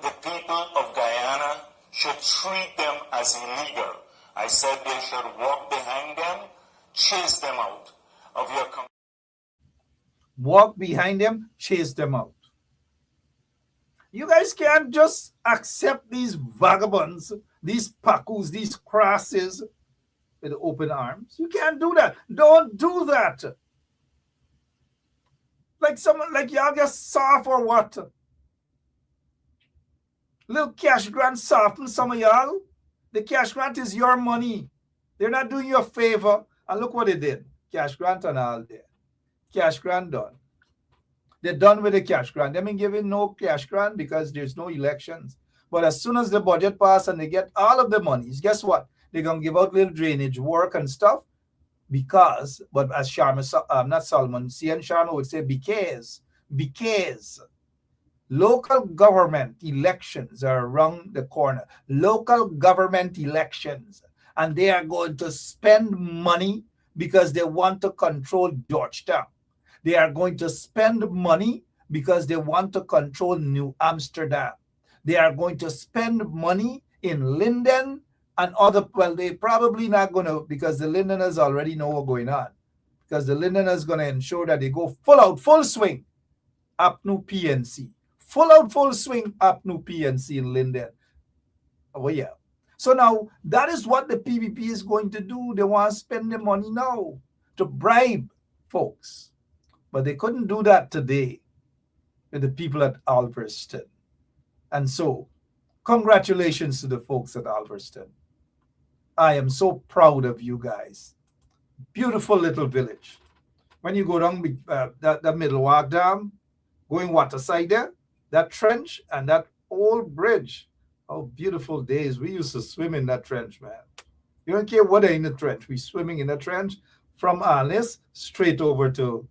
the people of Guyana should treat them as illegal. I said they should walk behind them, chase them out of your community. Walk behind them, chase them out. You guys can't just accept these vagabonds, these pakus, these crosses with open arms. You can't do that. Don't do that. Like someone, like y'all just soft or what? Little cash grant soften some of y'all. The cash grant is your money. They're not doing you a favor. And look what they did. Cash grant and all there. Cash grant done. They're done with the cash grant. They've been giving no cash grant because there's no elections. But as soon as the budget passes and they get all of the monies, guess what? They're going to give out little drainage work and stuff because, but as Sharma, not Solomon, CN Sharma would say, because local government elections are around the corner. Local government elections. And they are going to spend money because they want to control Georgetown. They are going to spend money because they want to control New Amsterdam. They are going to spend money in Linden and other, well, they probably not going to, because the Lindeners already know what's going on. Because the Lindeners going to ensure that they go full out, full swing, up New PNC. Full out, full swing, up New PNC in Linden. Oh, yeah. So now, that is what the PPP is going to do. They want to spend the money now to bribe folks. But they couldn't do that today with the people at Alverston. And so, congratulations to the folks at Alverston. I am so proud of you guys. Beautiful little village. When you go down that Middle Walk Dam, going waterside there, that trench and that old bridge. Oh, beautiful days. We used to swim in that trench, man. You don't care what in the trench. We swimming in the trench from Alice straight over to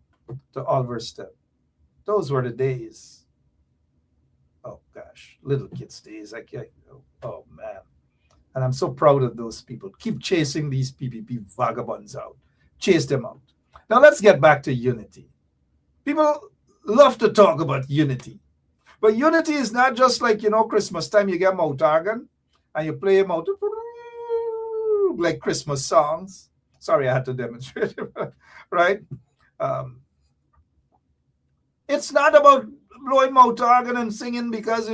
Ulverston. Those were the days. Oh gosh, little kids' days. I can't. Oh man, and I'm so proud of those people. Keep chasing these PPP vagabonds out. Chase them out. Now let's get back to unity. People love to talk about unity, but unity is not just like, Christmas time. You get mouth organ and you play them out like Christmas songs. Sorry, I had to demonstrate it, right? It's not about blowing mouth organ and singing because,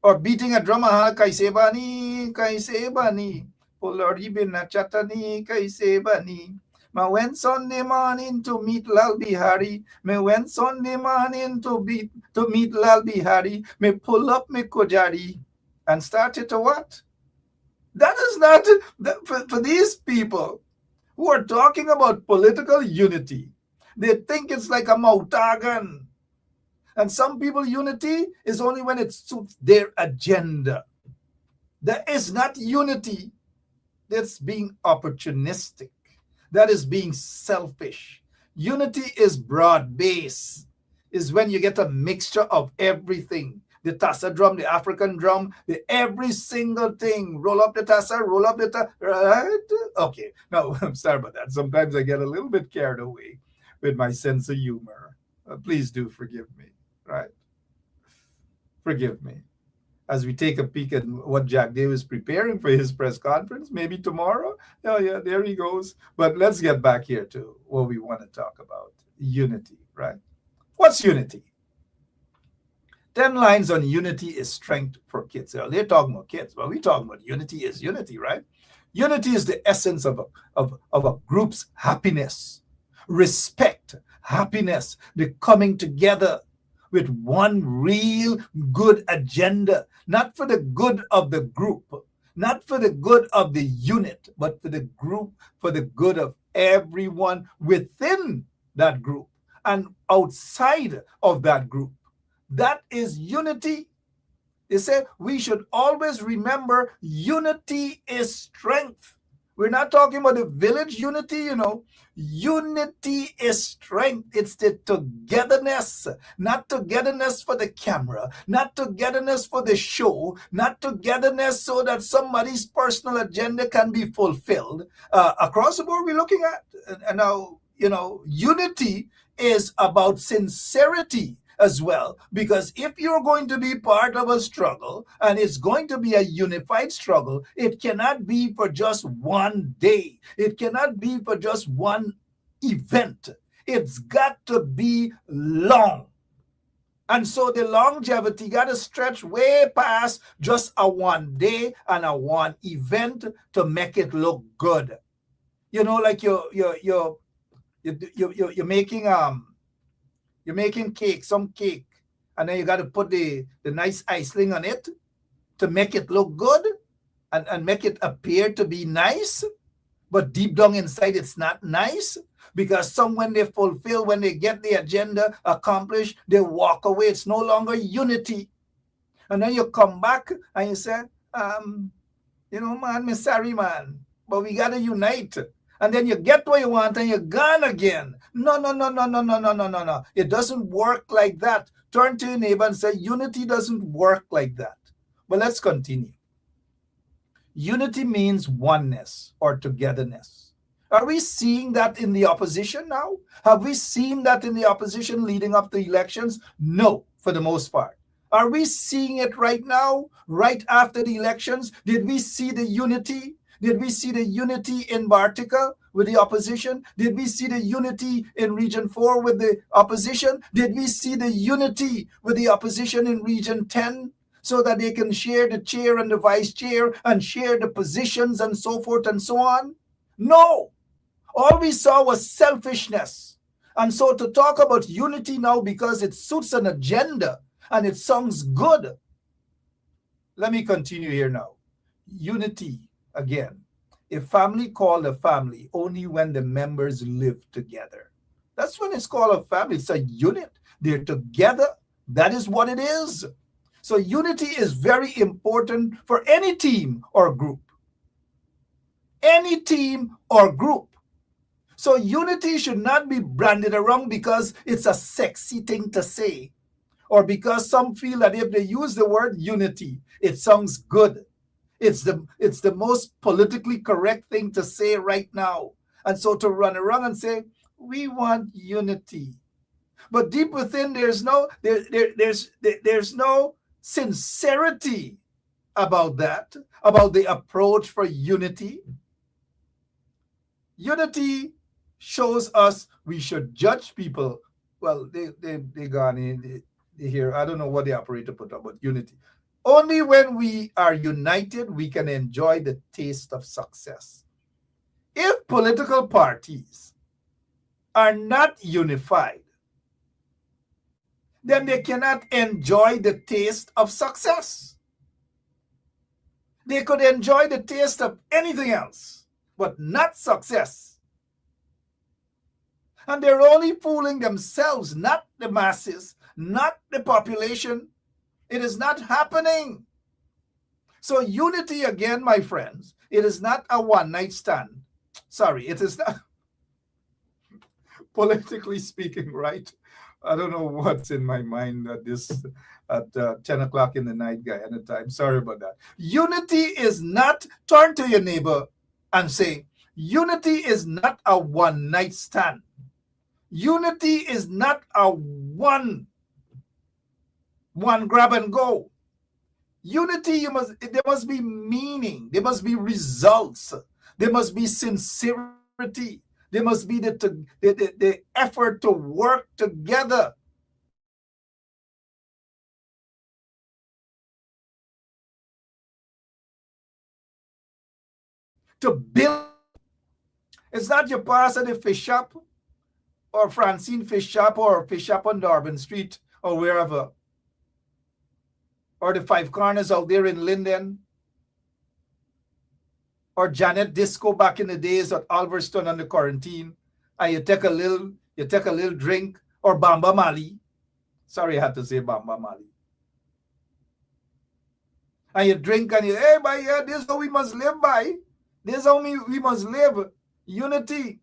or beating a drum, kaise bani, pull ribbon a chatani, kaise bani. Me went Sunday morning to meet Lal Bihari. Me went Sunday morning to meet Lal Bihari. Me pull up me kojari and started to what? That is not for these people who are talking about political unity. They think it's like a mouth organ. And some people, unity is only when it suits their agenda. There is not unity that's being opportunistic. That is being selfish. Unity is broad-based, is when you get a mixture of everything. The Tassa drum, the African drum, every single thing. Roll up the Tassa, roll up the Tassa, right? Okay, no, I'm sorry about that. Sometimes I get a little bit carried away with my sense of humor. Please do forgive me, right? Forgive me. As we take a peek at what Jack Davis is preparing for his press conference, maybe tomorrow. Oh, yeah, there he goes. But let's get back here to what we want to talk about, unity, right? What's unity? 10 lines on unity is strength for kids. They're talking about kids, but we're talking about unity is unity, right? Unity is the essence of a group's happiness, respect, happiness, the coming together with one real good agenda, not for the good of the group, not for the good of the unit, but for the group, for the good of everyone within that group and outside of that group. That is unity. They say we should always remember unity is strength. We're not talking about the village unity, Unity is strength. It's the togetherness, not togetherness for the camera, not togetherness for the show, not togetherness so that somebody's personal agenda can be fulfilled. Across the board, we're looking at, and now, unity is about sincerity as well, because if you're going to be part of a struggle and it's going to be a unified struggle, it cannot be for just one day. It cannot be for just one event. It's got to be long. And so the longevity got to stretch way past just a one day and a one event to make it look good. Like you're making you're making cake, some cake, and then you got to put the nice icing on it to make it look good and make it appear to be nice. But deep down inside, it's not nice, because when they fulfill, when they get the agenda accomplished, they walk away. It's no longer unity. And then you come back and you say, man, I'm sorry, man, but we got to unite. And then you get what you want and you're gone again. No. It doesn't work like that. Turn to your neighbor and say, unity doesn't work like that. But let's continue. Unity means oneness or togetherness. Are we seeing that in the opposition now? Have we seen that in the opposition leading up to elections? No, for the most part. Are we seeing it right now, right after the elections? Did we see the unity? Did we see the unity in Bartica with the opposition? Did we see the unity in Region 4 with the opposition? Did we see the unity with the opposition in Region 10 so that they can share the chair and the vice chair and share the positions and so forth and so on? No. All we saw was selfishness. And so to talk about unity now because it suits an agenda and it sounds good. Let me continue here now. Unity, again, a family called a family only when the members live together. That's when it's called a family. It's a unit. They're together. That is what it is. So unity is very important for any team or group. Any team or group. So unity should not be branded around because it's a sexy thing to say, or because some feel that if they use the word unity, it sounds good. It's the most politically correct thing to say right now. And so to run around and say, we want unity. But deep within, there's no sincerity about that, about the approach for unity. Unity shows us we should judge people. Well, they gone in here. I don't know what the operator put up, but unity. Only when we are united, we can enjoy the taste of success. If political parties are not unified, then they cannot enjoy the taste of success. They could enjoy the taste of anything else, but not success. And they're only fooling themselves, not the masses, not the population. It is not happening. So unity, again, my friends, it is not a one-night stand. Sorry, it is not. Politically speaking, right? I don't know what's in my mind at 10 o'clock in the night, guy, at a time. Sorry about that. Unity is not, turn to your neighbor and say, unity is not a one-night stand. Unity is not a one grab and go. Unity, there must be meaning. There must be results. There must be sincerity. There must be the effort to work together. To build. It's not your pass at the fish shop or Francine fish shop or fish shop on Darwin Street or wherever. Or the Five Corners out there in Linden. Or Janet Disco back in the days at Alverston on the quarantine. And you take a little drink. Or Bamba Mali. Sorry, I had to say Bamba Mali. And you drink and you, hey, by yeah, this is how we must live by. This is how we must live. Unity.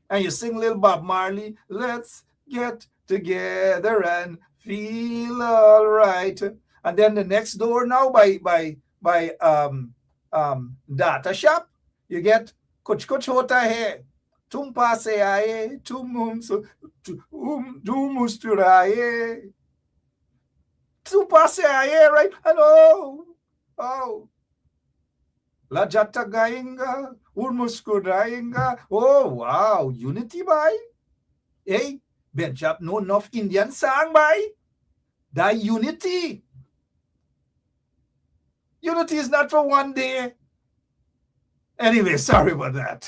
And you sing little Bob Marley. Let's get together and feel all right. And then the next door now by Data Shop, you get Kuch Kuch Hota Hai, Tum Paase Aaye, Tum Musturaye, Tum Paase Aaye, right? Hello, oh, La Jata Gayenga, Muskurayenga. Oh wow, unity by, hey, Benjap no enough Indian song by, that unity. Unity is not for one day. Anyway, sorry about that.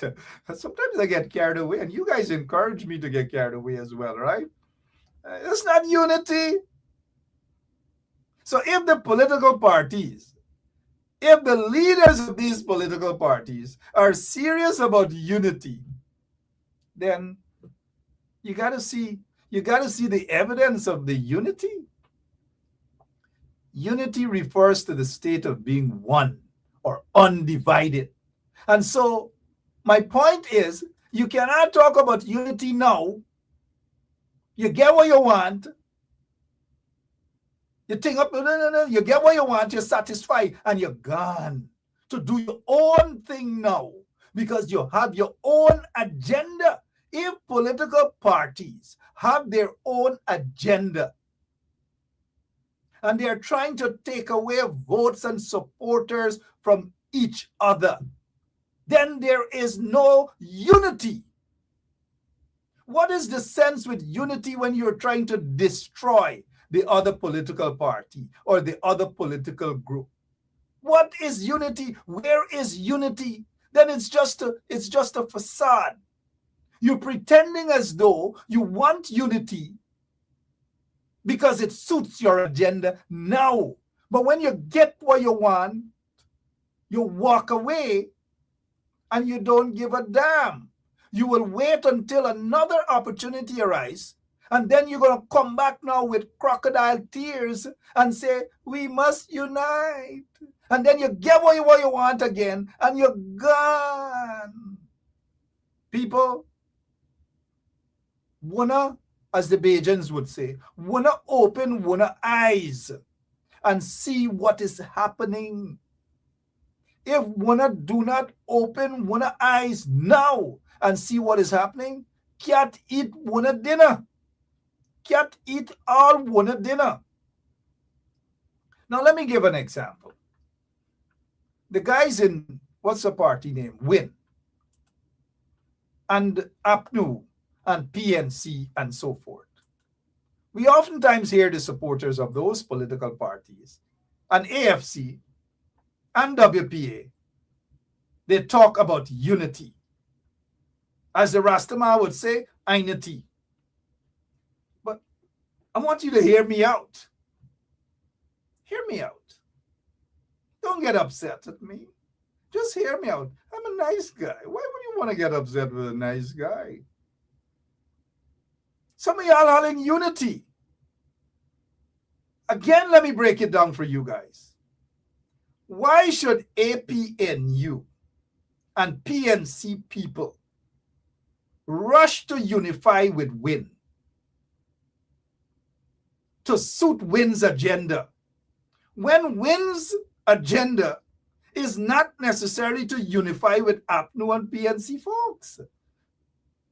Sometimes I get carried away, and you guys encourage me to get carried away as well, right? It's not unity. So if the political parties, if the leaders of these political parties are serious about unity, then you got to see the evidence of the unity. Unity refers to the state of being one or undivided. And so my point is, you cannot talk about unity now. You get what you want. You think up, no. You get what you want, you're satisfied, and you're gone to do your own thing now because you have your own agenda. If political parties have their own agenda, and they're trying to take away votes and supporters from each other, then there is no unity. What is the sense with unity when you're trying to destroy the other political party or the other political group? What is unity? Where is unity? Then it's just a facade. You're pretending as though you want unity because it suits your agenda now. But when you get what you want, you walk away and you don't give a damn. You will wait until another opportunity arises, and then you're going to come back now with crocodile tears and say, we must unite. And then you get what you want again, and you're gone. People, wanna, as the Bajans would say, wanna open wanna eyes and see what is happening. If wanna do not open wanna eyes now and see what is happening, can't eat wanna dinner. Can't eat all wanna dinner. Now let me give an example. The guys in, what's the party name? WIN and APNU and PNC and so forth. We oftentimes hear the supporters of those political parties and AFC and WPA, they talk about unity. As the Rastaman would say, unity. But I want you to hear me out. Hear me out. Don't get upset at me. Just hear me out. I'm a nice guy. Why would you want to get upset with a nice guy? Some of y'all are in unity. Again, let me break it down for you guys. Why should APNU and PNC people rush to unify with WIN to suit WIN's agenda, when WIN's agenda is not necessarily to unify with APNU and PNC folks?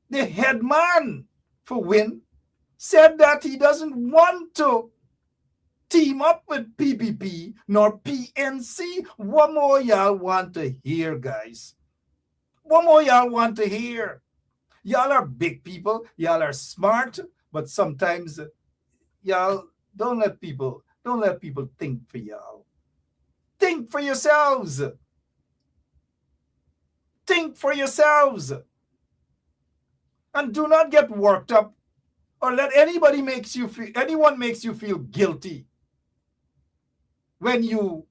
The head man for WIN said that he doesn't want to team up with PPP nor PNC. What more y'all want to hear, guys? What more y'all want to hear? Y'all are big people. Y'all are smart, but sometimes y'all don't let people think for y'all. Think for yourselves. Think for yourselves. And do not get worked up or let anyone makes you feel guilty when you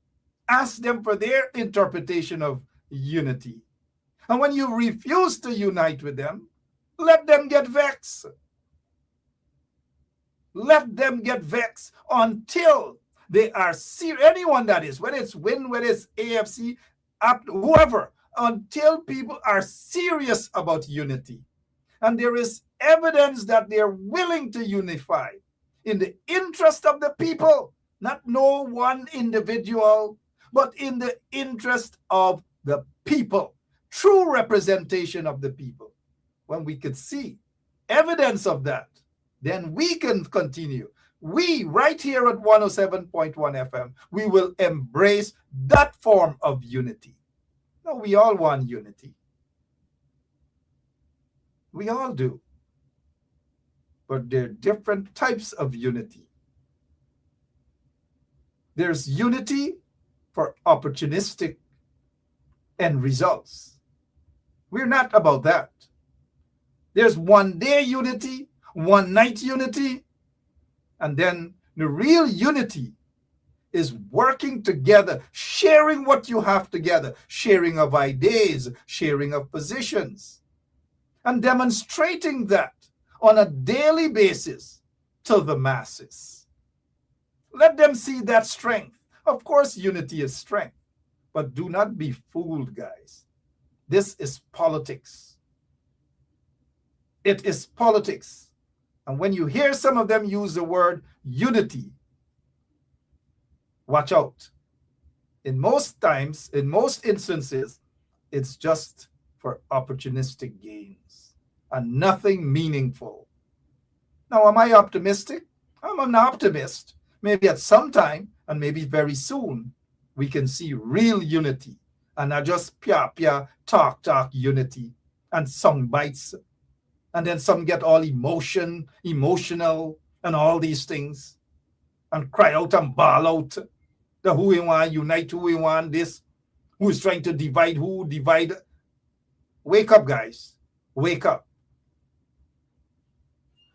ask them for their interpretation of unity. And when you refuse to unite with them, let them get vexed. Let them get vexed until they are serious. Anyone that is, whether it's WIN, whether it's AFC, whoever, until people are serious about unity. And there is evidence that they're willing to unify in the interest of the people, not no one individual, but in the interest of the people, true representation of the people. When we could see evidence of that, then we can continue. We, right here at 107.1 FM, we will embrace that form of unity. No, we all want unity. We all do. But there are different types of unity. There's unity for opportunistic end results. We're not about that. There's one day unity, one night unity, and then the real unity is working together, sharing what you have together, sharing of ideas, sharing of positions, and demonstrating that on a daily basis to the masses. Let them see that strength. Of course, unity is strength, but do not be fooled, guys. This is politics. It is politics. And when you hear some of them use the word unity, watch out. In most times, in most instances, it's just for opportunistic gains and nothing meaningful. Now, am I optimistic? I'm an optimist. Maybe at some time, and maybe very soon, we can see real unity and not just talk unity and song bites. And then some get all emotional, and all these things, and cry out and bawl out the who we want, unite who we want, this, who is trying to divide who, divide. Wake up, guys. Wake up.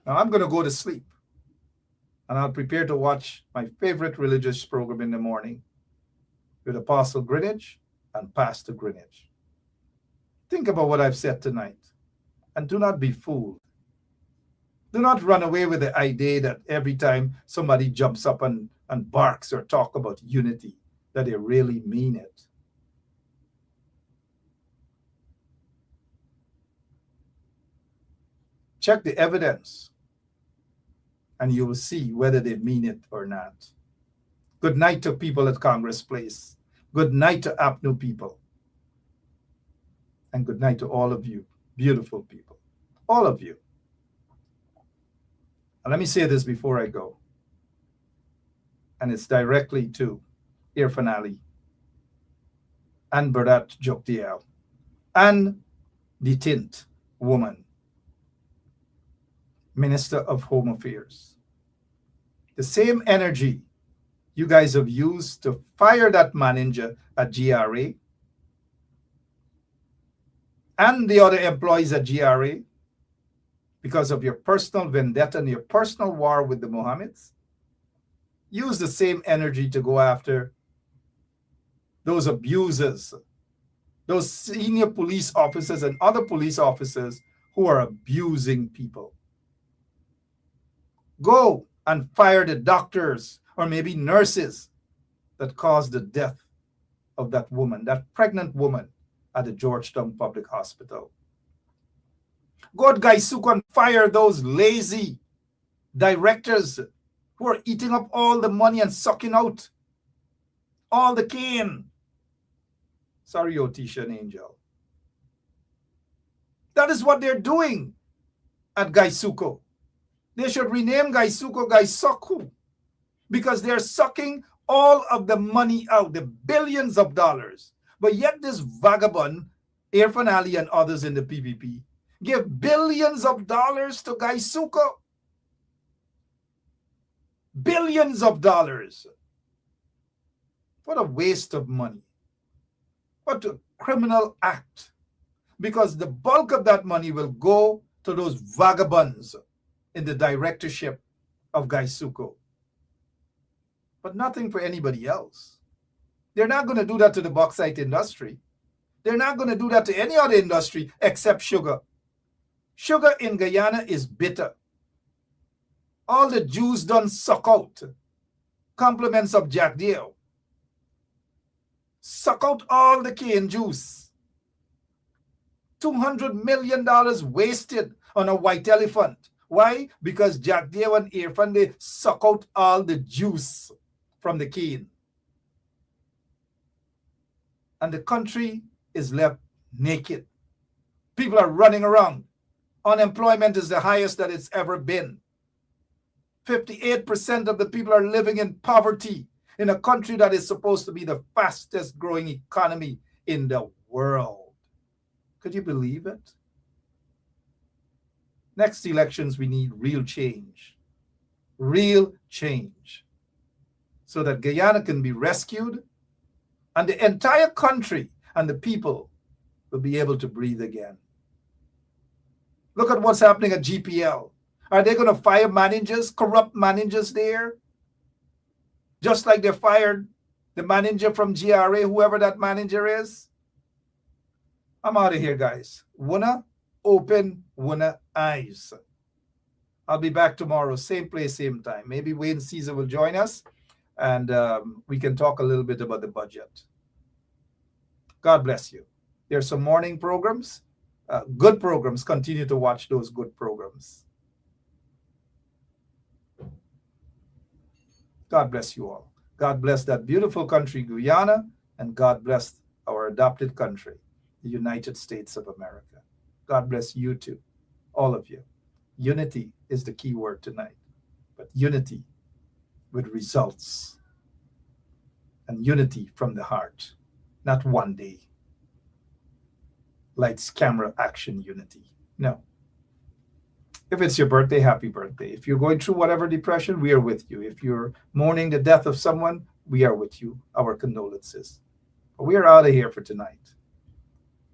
Now I'm going to go to sleep, and I'll prepare to watch my favorite religious program in the morning with Apostle Greenidge and Pastor Greenidge. Think about what I've said tonight, and do not be fooled. Do not run away with the idea that every time somebody jumps up and barks or talk about unity, that they really mean it. Check the evidence, and you will see whether they mean it or not. Good night to people at Congress Place. Good night to APNU people. And good night to all of you, beautiful people. All of you. And let me say this before I go. And it's directly to Irfaan Ali and Bharat Joktial and the Tint woman, Minister of Home Affairs. The same energy you guys have used to fire that manager at GRA and the other employees at GRA because of your personal vendetta and your personal war with the Mohammeds, use the same energy to go after those abusers, those senior police officers and other police officers who are abusing people. Go and fire the doctors or maybe nurses that caused the death of that woman, that pregnant woman at the Georgetown Public Hospital. Go to GAISUCO and fire those lazy directors who are eating up all the money and sucking out all the cane. Sorry, Otisha and Angel. That is what they're doing at GAISUCO. They should rename GAISUCO GAISOCU because they're sucking all of the money out, the billions of dollars. But yet this vagabond, Irfaan Ali and others in the PPP, give billions of dollars to GAISUCO. Billions of dollars. What a waste of money. What a criminal act. Because the bulk of that money will go to those vagabonds in the directorship of GAISUCO. But nothing for anybody else. They're not going to do that to the bauxite industry. They're not going to do that to any other industry except sugar. Sugar in Guyana is bitter. All the Jews done suck out. Compliments of Jack Deere. Suck out all the cane juice. $200 million wasted on a white elephant. Why? Because Jack Deere and Irfaan, they suck out all the juice from the cane. And the country is left naked. People are running around. Unemployment is the highest that it's ever been. 58% of the people are living in poverty in a country that is supposed to be the fastest growing economy in the world. Could you believe it? Next elections, we need real change. Real change. So that Guyana can be rescued and the entire country and the people will be able to breathe again. Look at what's happening at GPL. Are they going to fire managers, corrupt managers there? Just like they fired the manager from GRA, whoever that manager is? I'm out of here, guys. Wanna open wanna eyes. I'll be back tomorrow, same place, same time. Maybe Wayne Caesar will join us and we can talk a little bit about the budget. God bless you. There's some morning programs, good programs. Continue to watch those good programs. God bless you all. God bless that beautiful country, Guyana, and God bless our adopted country, the United States of America. God bless you too, all of you. Unity is the key word tonight, but unity with results and unity from the heart, not one day. Lights, camera, action, unity. No. If it's your birthday, happy birthday. If you're going through whatever depression, we are with you. If you're mourning the death of someone, we are with you. Our condolences. But we are out of here for tonight.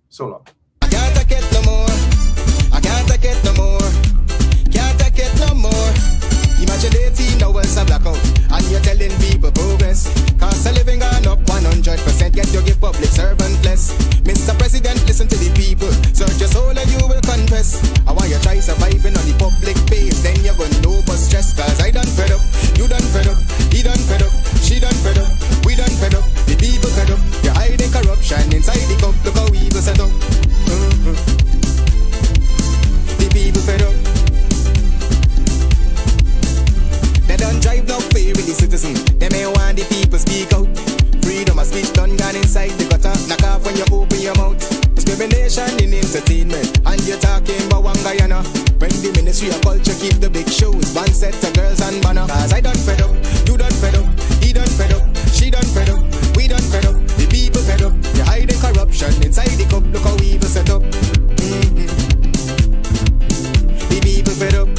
So long. I can't take it no more. I can't take it no more. Can't take it no more. Imagine 18 hours a blackout and you're telling people progress. Cost of living gone up 100%, yet you give public servant less. Mr. President, listen to the people. corruption inside the cup. Look how evil set up. The people fed up. They don't drive no fear in the citizen. They may want the people speak out. Freedom of speech done gone inside the gutter. Knock off when you open your mouth. Discrimination in entertainment. And you're talking about one Guyana. When the Ministry of Culture keep the big shows. One set of girls and banner. Cause I done fed up. You done fed up. He done fed up. She done fed up. We done fed up. The people fed up. You're hiding corruption inside the cup. Look how evil set up. The people fed up.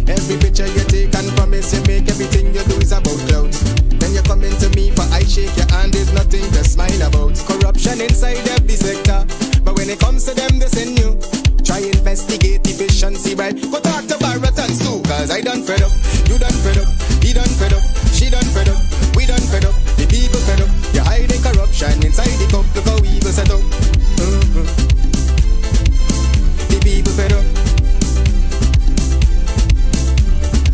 Every picture you take and promise you make, everything you do is about clouds. Then you come into me for I shake your hand, there's nothing to smile about. Corruption inside every sector, but when it comes to them they send you. Try investigate efficiency, right? Go talk to Barrett and Sue. Cause I done fed up, you done fed up, he done fed up, she done fed up, we done fed up, the people fed up. You're hiding corruption inside the cup, look how evil set up. The people fed up.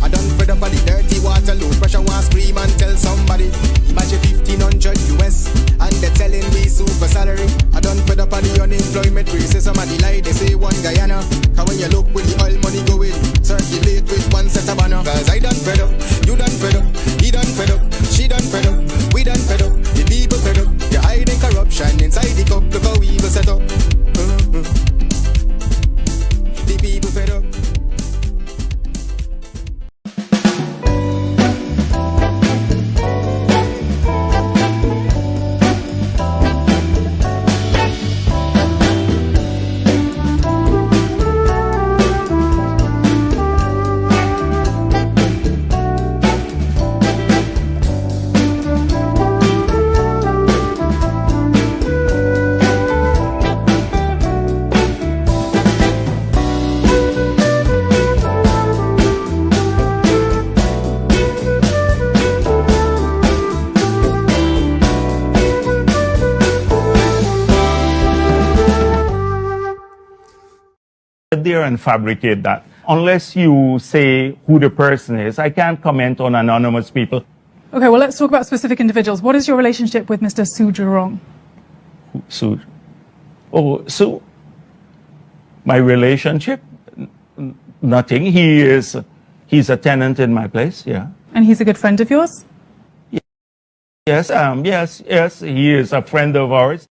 I done fed up on the dirty water, low pressure, want scream and tell somebody. Imagine 1500 US, and they're telling me super salary. I done fed up on the unemployment racism and the lie they say one Guyana. Cause when you look with the oil money going, circulate with one set of banner. Cause I done fed up, you done fed up, he done fed up, she done fed up, we done fed up, the people fed up. You're hiding corruption inside the cup, look how evil set up. The people fed up. There and fabricate that. Unless you say who the person is, I can't comment on anonymous people. Okay, well, let's talk about specific individuals. What is your relationship with Mr. Su Jurong? Su? Oh, Su? My relationship? Nothing. He's a tenant in my place, yeah. And he's a good friend of yours? Yes, yes, he is a friend of ours.